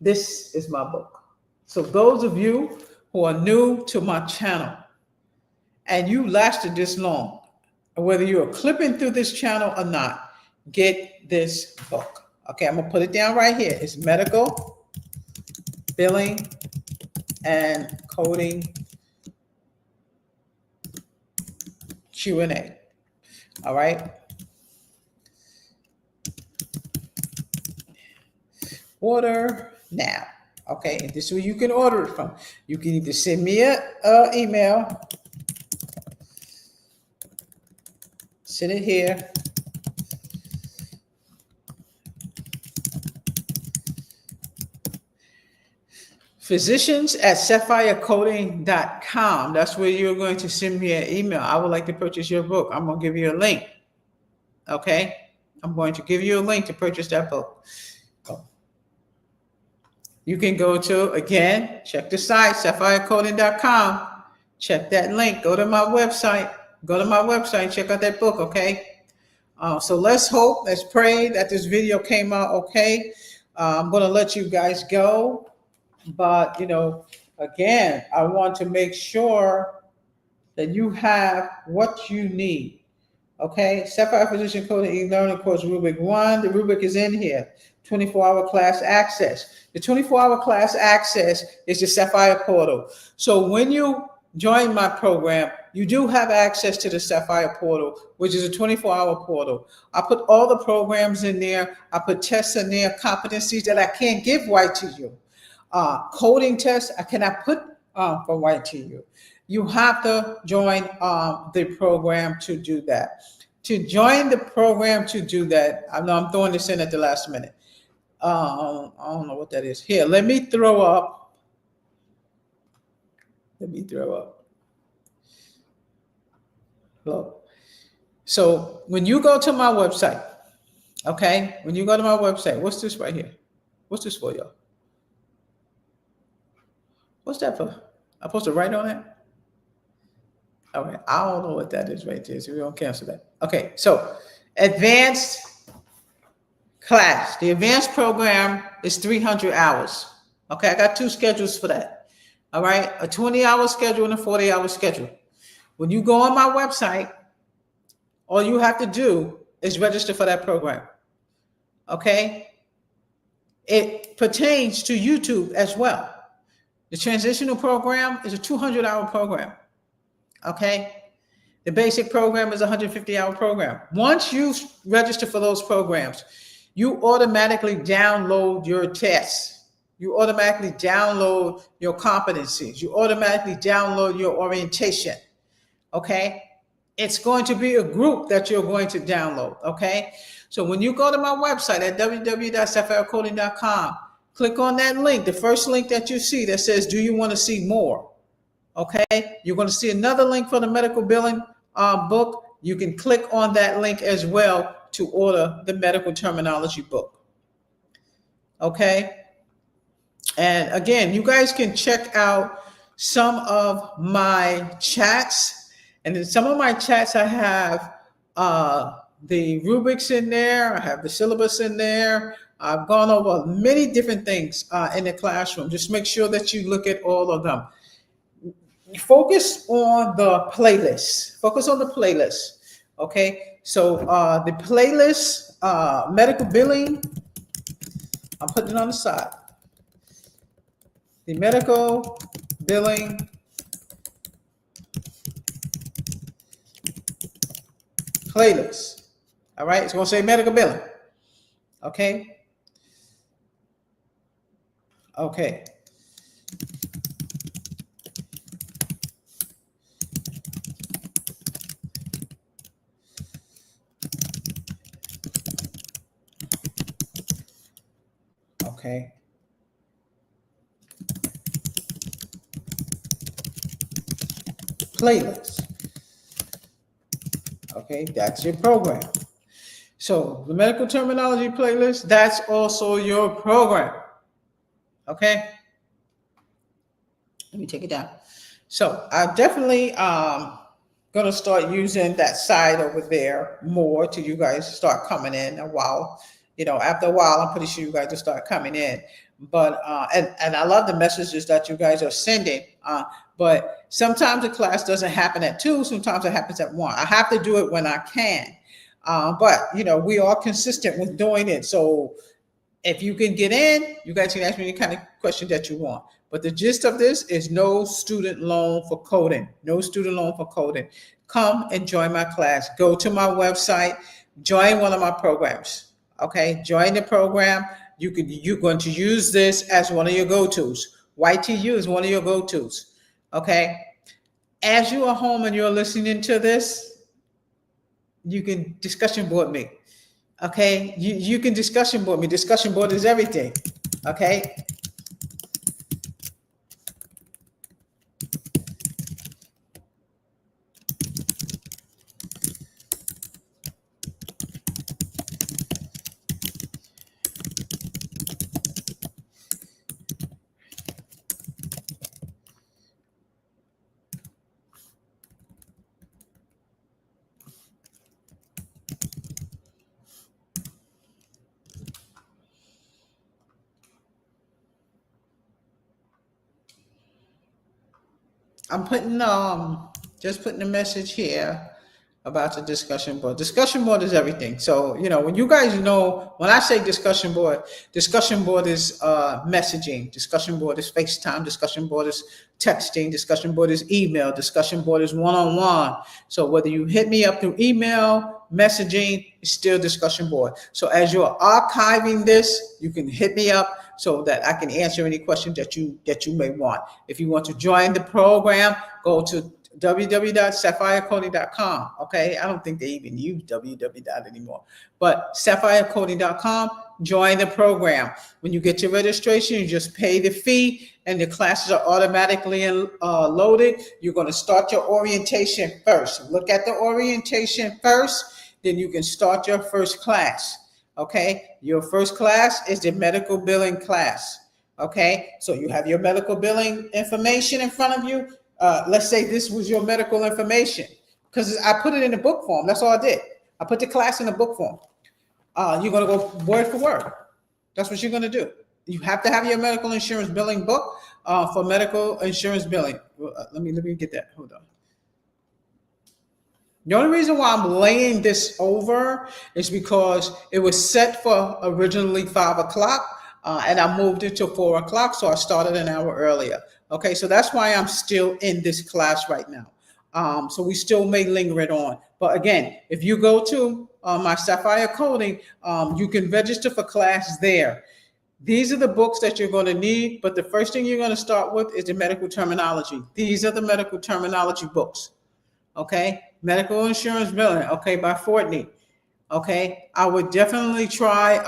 This is my book. So those of you who are new to my channel and you lasted this long, whether you're clipping through this channel or not, get this book. Okay, I'm gonna put it down right here. It's Medical Billing and Coding Q&A. All right. Order now. Okay, and this is where you can order it from. You can either send me an email, send it here. Physicians at sapphirephysiciancoding.com. That's where you're going to send me an email. I would like to purchase your book. I'm going to give you a link. Okay? I'm going to give you a link to purchase that book. You can go to, again, check the site, sapphirephysiciancoding.com. Check that link. Go to my website. Go to my website. Check out that book, okay? So let's hope, let's pray that this video came out okay. I'm going to let you guys go. But, you know, again, I want to make sure that you have what you need. Okay, Sapphire Physician Coding e-learning course rubric 1. The rubric is in here. 24-hour class access. The 24-hour class access is the Sapphire portal. So when you join my program, you do have access to the Sapphire portal, which is a 24-hour portal. I put all the programs in there. I put tests in there, competencies that I can't give right to you. Coding tests, I cannot put for right to you. You have to join the program to do that. To join the program to do that, I know I'm throwing this in at the last minute. I don't know what that is. Here, let me throw up. Look. So when you go to my website, okay, when you go to my website, what's this right here? What's this for, y'all? What's that for? I'm supposed to write on it? All right, I don't know what that is right there, so we're gonna cancel that. Okay, so advanced class. The advanced program is 300 hours. Okay, I got 2 schedules for that. All right, a 20-hour schedule and a 40-hour schedule. When you go on my website, all you have to do is register for that program. Okay, it pertains to YouTube as well. The transitional program is a 200-hour program. Okay, the basic program is a 150-hour program. Once you register for those programs, you automatically download your tests. You automatically download your competencies. You automatically download your orientation. Okay, it's going to be a group that you're going to download. Okay, so when you go to my website at www.sapphirephysiciancoding.com, Click on that link, the first link that you see that says, do you want to see more? Okay, you're going to see another link for the medical billing book. You can click on that link as well to order the medical terminology book. Okay, and again, you guys can check out some of my chats. And in some of my chats, I have the rubrics in there. I have the syllabus in there. I've gone over many different things in the classroom. Just make sure that you look at all of them. Focus on the playlist. Focus on the playlist. Okay, so the playlist, medical billing, I'm putting it on the side. The medical billing playlist. All right, it's going to say medical billing. Okay. Okay. Okay. Playlist. Okay, that's your program. So the medical terminology playlist, that's also your program. Okay. Let me take it down. So I definitely going to start using that side over there more till you guys start coming in a while. You know, after a while, I'm pretty sure you guys will start coming in. But and I love the messages that you guys are sending. But sometimes the class doesn't happen at 2. Sometimes it happens at 1. I have to do it when I can. But you know, we are consistent with doing it. So if you can get in, you guys can ask me any kind of question that you want. But the gist of this is no student loan for coding. No student loan for coding. Come and join my class. Go to my website. Join one of my programs. Okay, join the program. You're going to use this as one of your go-tos. YTU is one of your go-tos. Okay. As you are home and you're listening to this, you can discussion board me. Okay, you can discussion board me. Discussion board is everything. Okay. I'm putting just putting a message here about the discussion board. Discussion board is everything. So, you know, when you guys know, when I say discussion board is messaging, discussion board is FaceTime, discussion board is texting, discussion board is email, discussion board is one-on-one. So whether you hit me up through email, messaging, it's still discussion board. So as you're archiving this, you can hit me up so that I can answer any questions that you may want. If you want to join the program, go to www.sapphirecoding.com. Okay, I don't think they even use www anymore, but sapphirecoding.com. Join the program. When you get your registration, you just pay the fee, and the classes are automatically loaded. You're going to start your orientation first. Look at the orientation first, then you can start your first class. Okay, your first class is the medical billing class. Okay, so you have your medical billing information in front of you. Let's say this was your medical information, because I put it in the book form. That's all I did. I put the class in the book form. You're going to go word for word. That's what you're going to do. You have to have your medical insurance billing book for medical insurance billing. Let me get that. Hold on. The only reason why I'm laying this over is because it was set for originally 5 o'clock, and I moved it to 4 o'clock, so I started an hour earlier. Okay, so that's why I'm still in this class right now. So we still may linger it on. But again, if you go to my Sapphire Coding, you can register for class there. These are the books that you're going to need, but the first thing you're going to start with is the medical terminology. These are the medical terminology books. Okay, medical insurance billing, okay, by Fortney. Okay, I would definitely try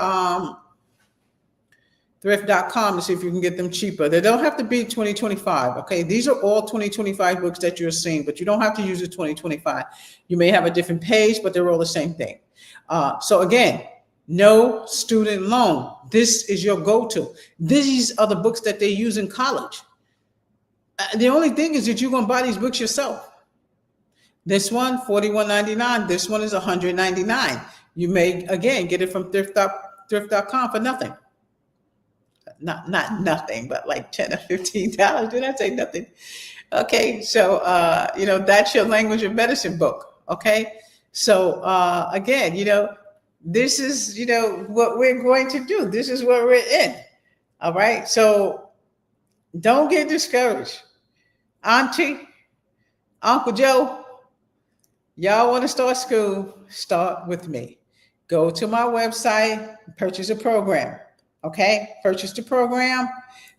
thrift.com to see if you can get them cheaper. They don't have to be 2025. Okay, these are all 2025 books that you're seeing, but you don't have to use the 2025. You may have a different page, but they're all the same thing. So again, no student loan. This is your go-to. These are the books that they use in college. The only thing is that you're going to buy these books yourself. This one, $41.99. This one is $100.99. You may, again, get it from thrift.com for nothing. Not nothing, but like $10 or $15. Did I say nothing? Okay, so, that's your language of medicine book. Okay, so again, this is, what we're going to do. This is what we're in. All right, so don't get discouraged. Auntie, Uncle Joe, y'all want to start school, start with me. Go to my website, purchase a program. Okay, purchase the program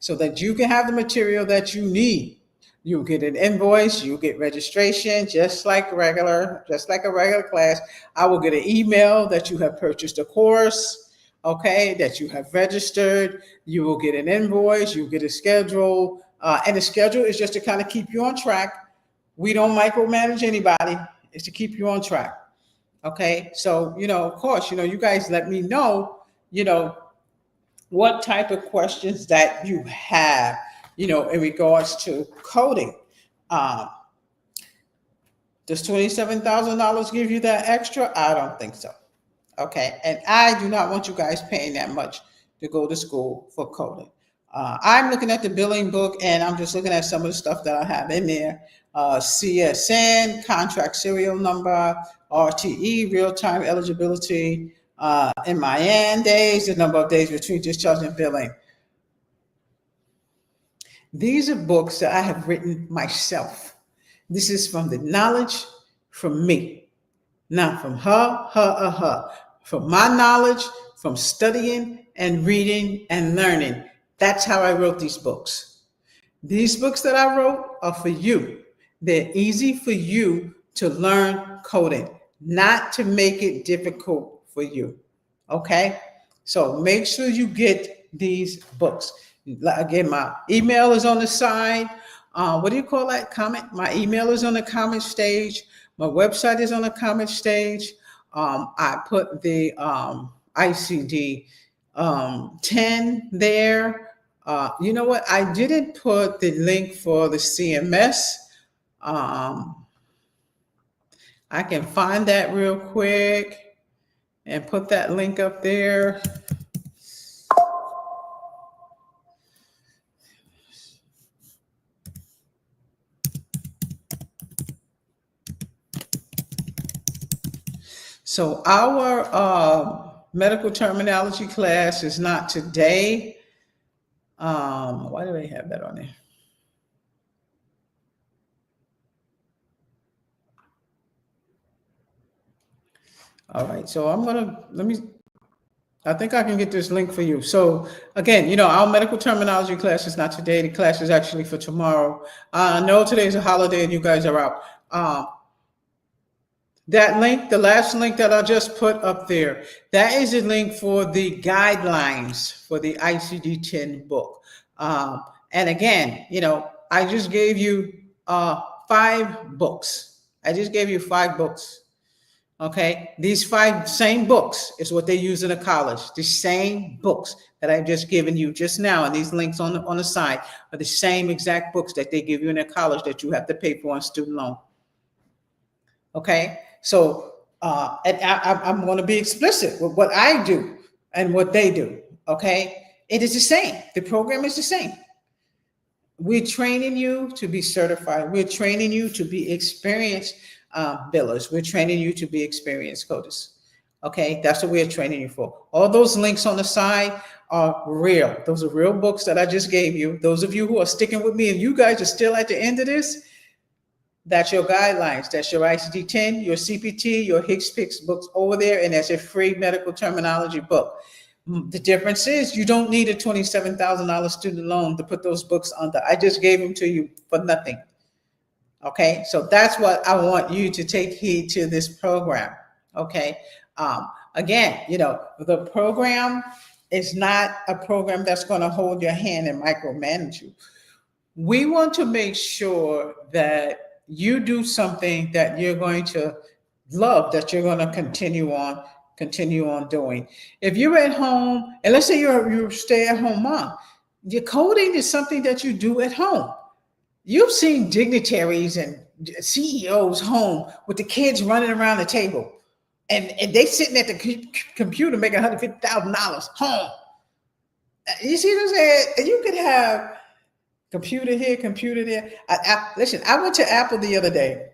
so that you can have the material that you need. You'll get an invoice, you'll get registration, just like a regular class. I will get an email that you have purchased a course, okay, that you have registered. You will get an invoice, you'll get a schedule, and the schedule is just to kind of keep you on track. We don't micromanage anybody. It's to keep you on track. Okay, so, of course, you guys let me know, what type of questions that you have, in regards to coding. Does $27,000 give you that extra? I don't think so. Okay, and I do not want you guys paying that much to go to school for coding. I'm looking at the billing book, and I'm just looking at some of the stuff that I have in there. CSN, contract serial number, RTE, real-time eligibility, MIN days, the number of days between discharge and billing. These are books that I have written myself. This is from the knowledge from me, not from her. From my knowledge, from studying and reading and learning. That's how I wrote these books. These books that I wrote are for you. They're easy for you to learn coding, not to make it difficult for you. Okay? So make sure you get these books. Again, my email is on the side. What do you call that? Comment? My email is on the comment stage. My website is on the comment stage. I put the ICD 10 there. You know what? I didn't put the link for the CMS. I can find that real quick and put that link up there. So our medical terminology class is not today. Why do they have that on there? All right, so I think I can get this link for you. So again, our medical terminology class is not today. The class is actually for tomorrow. I know today's a holiday and you guys are out. That link, the last link that I just put up there, that is a link for the guidelines for the ICD-10 book. And again, I just gave you 5 books. I just gave you 5 books. Okay, these 5 same books is what they use in a college. The same books that I've just given you just now, and these links on the side are the same exact books that they give you in a college that you have to pay for on student loan. Okay, so and I'm going to be explicit with what I do and what they do. Okay, it is the same. The program is the same. We're training you to be certified. We're training you to be experienced billers. We're training you to be experienced coders. Okay, that's what we're training you for. All those links on the side are real. Those are real books that I just gave you. Those of you who are sticking with me and you guys are still at the end of this, that's your guidelines. That's your ICD-10, your CPT, your HCPCS books over there, and that's a free medical terminology book. The difference is you don't need a $27,000 student loan to put those books under. I just gave them to you for nothing. Okay, so that's what I want you to take heed to this program. Okay, again, the program It's not a program that's going to hold your hand and micromanage you. We want to make sure that you do something that you're going to love, that you're going to continue on doing. If you're at home, and let's say you're stay-at-home mom, your coding is something that you do at home. You've seen dignitaries and CEOs home with the kids running around the table, and they sitting at the computer making $150,000 home. You see what I'm saying? You could have computer here, computer there. Listen, I went to Apple the other day,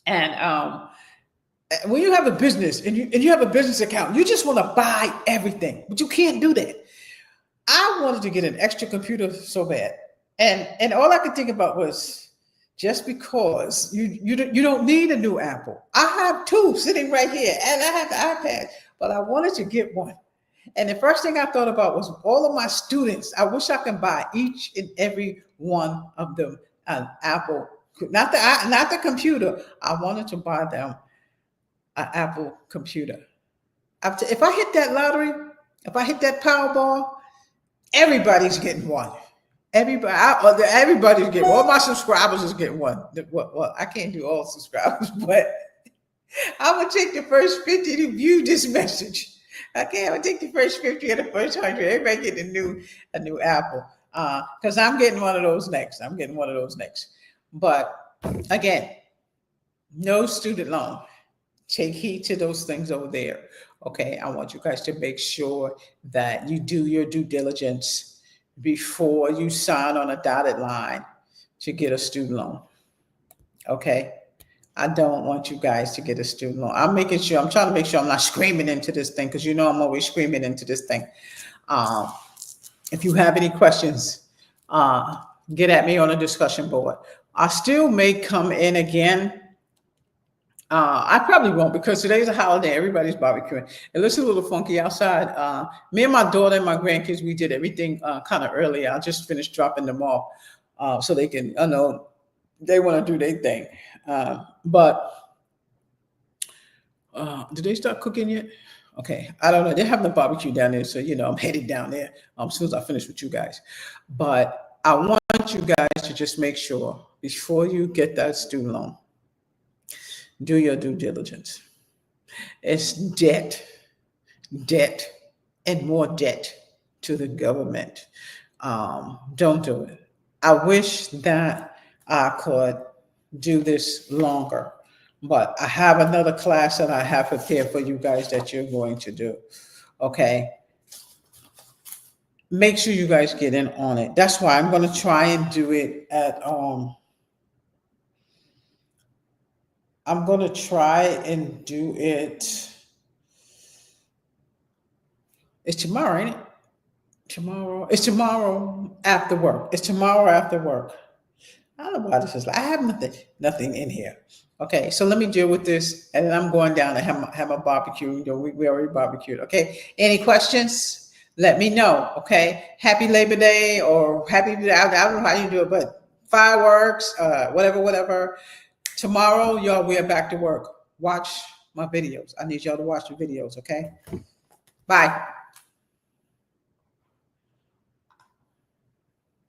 and when you have a business and you have a business account, you just want to buy everything, but you can't do that. I wanted to get an extra computer so bad, and all I could think about was, just because you don't need a new Apple. I have two sitting right here, and I have the iPad, but I wanted to get one. And the first thing I thought about was all of my students. I wish I could buy each and every one of them an Apple, not the computer. I wanted to buy them an Apple computer. If I hit that lottery, if I hit that Powerball, everybody's getting one. Everybody's getting. All my subscribers is getting one. Well, I can't do all subscribers, but I would take the first 50 to view this message. Okay, I would take the first 50 or the first 100. Everybody get a new Apple, because I'm getting one of those next. But again, no student loan. Take heed to those things over there. Okay, I want you guys to make sure that you do your due diligence before you sign on a dotted line to get a student loan. Okay. I don't want you guys to get a student loan. I'm trying to make sure I'm not screaming into this thing, because I'm always screaming into this thing. If you have any questions, get at me on the discussion board. I still may come in again. I probably won't, because today's a holiday. Everybody's barbecuing. It looks a little funky outside. Me and my daughter and my grandkids, we did everything kind of early. I just finished dropping them off so they can, they want to do their thing. But did they start cooking yet? Okay, I don't know. They're having a barbecue down there, so I'm headed down there as soon as I finish with you guys. But I want you guys to just make sure before you get that student loan, do your due diligence. It's debt, and more debt to the government. Don't do it. I wish that I could do this longer, but I have another class that I have prepared for you guys that you're going to do. Okay. Make sure you guys get in on it. That's why I'm going to try and do it at, I'm going to try and do it. It's tomorrow, ain't it? It's tomorrow after work. I don't know why this is like, I have nothing in here. Okay, so let me deal with this, and then I'm going down to have my barbecue. We already barbecued. Okay, any questions? Let me know. Okay, happy Labor Day, or happy, I don't know how you do it, but fireworks, whatever. Tomorrow, y'all, we are back to work. Watch my videos. I need y'all to watch the videos. Okay, bye.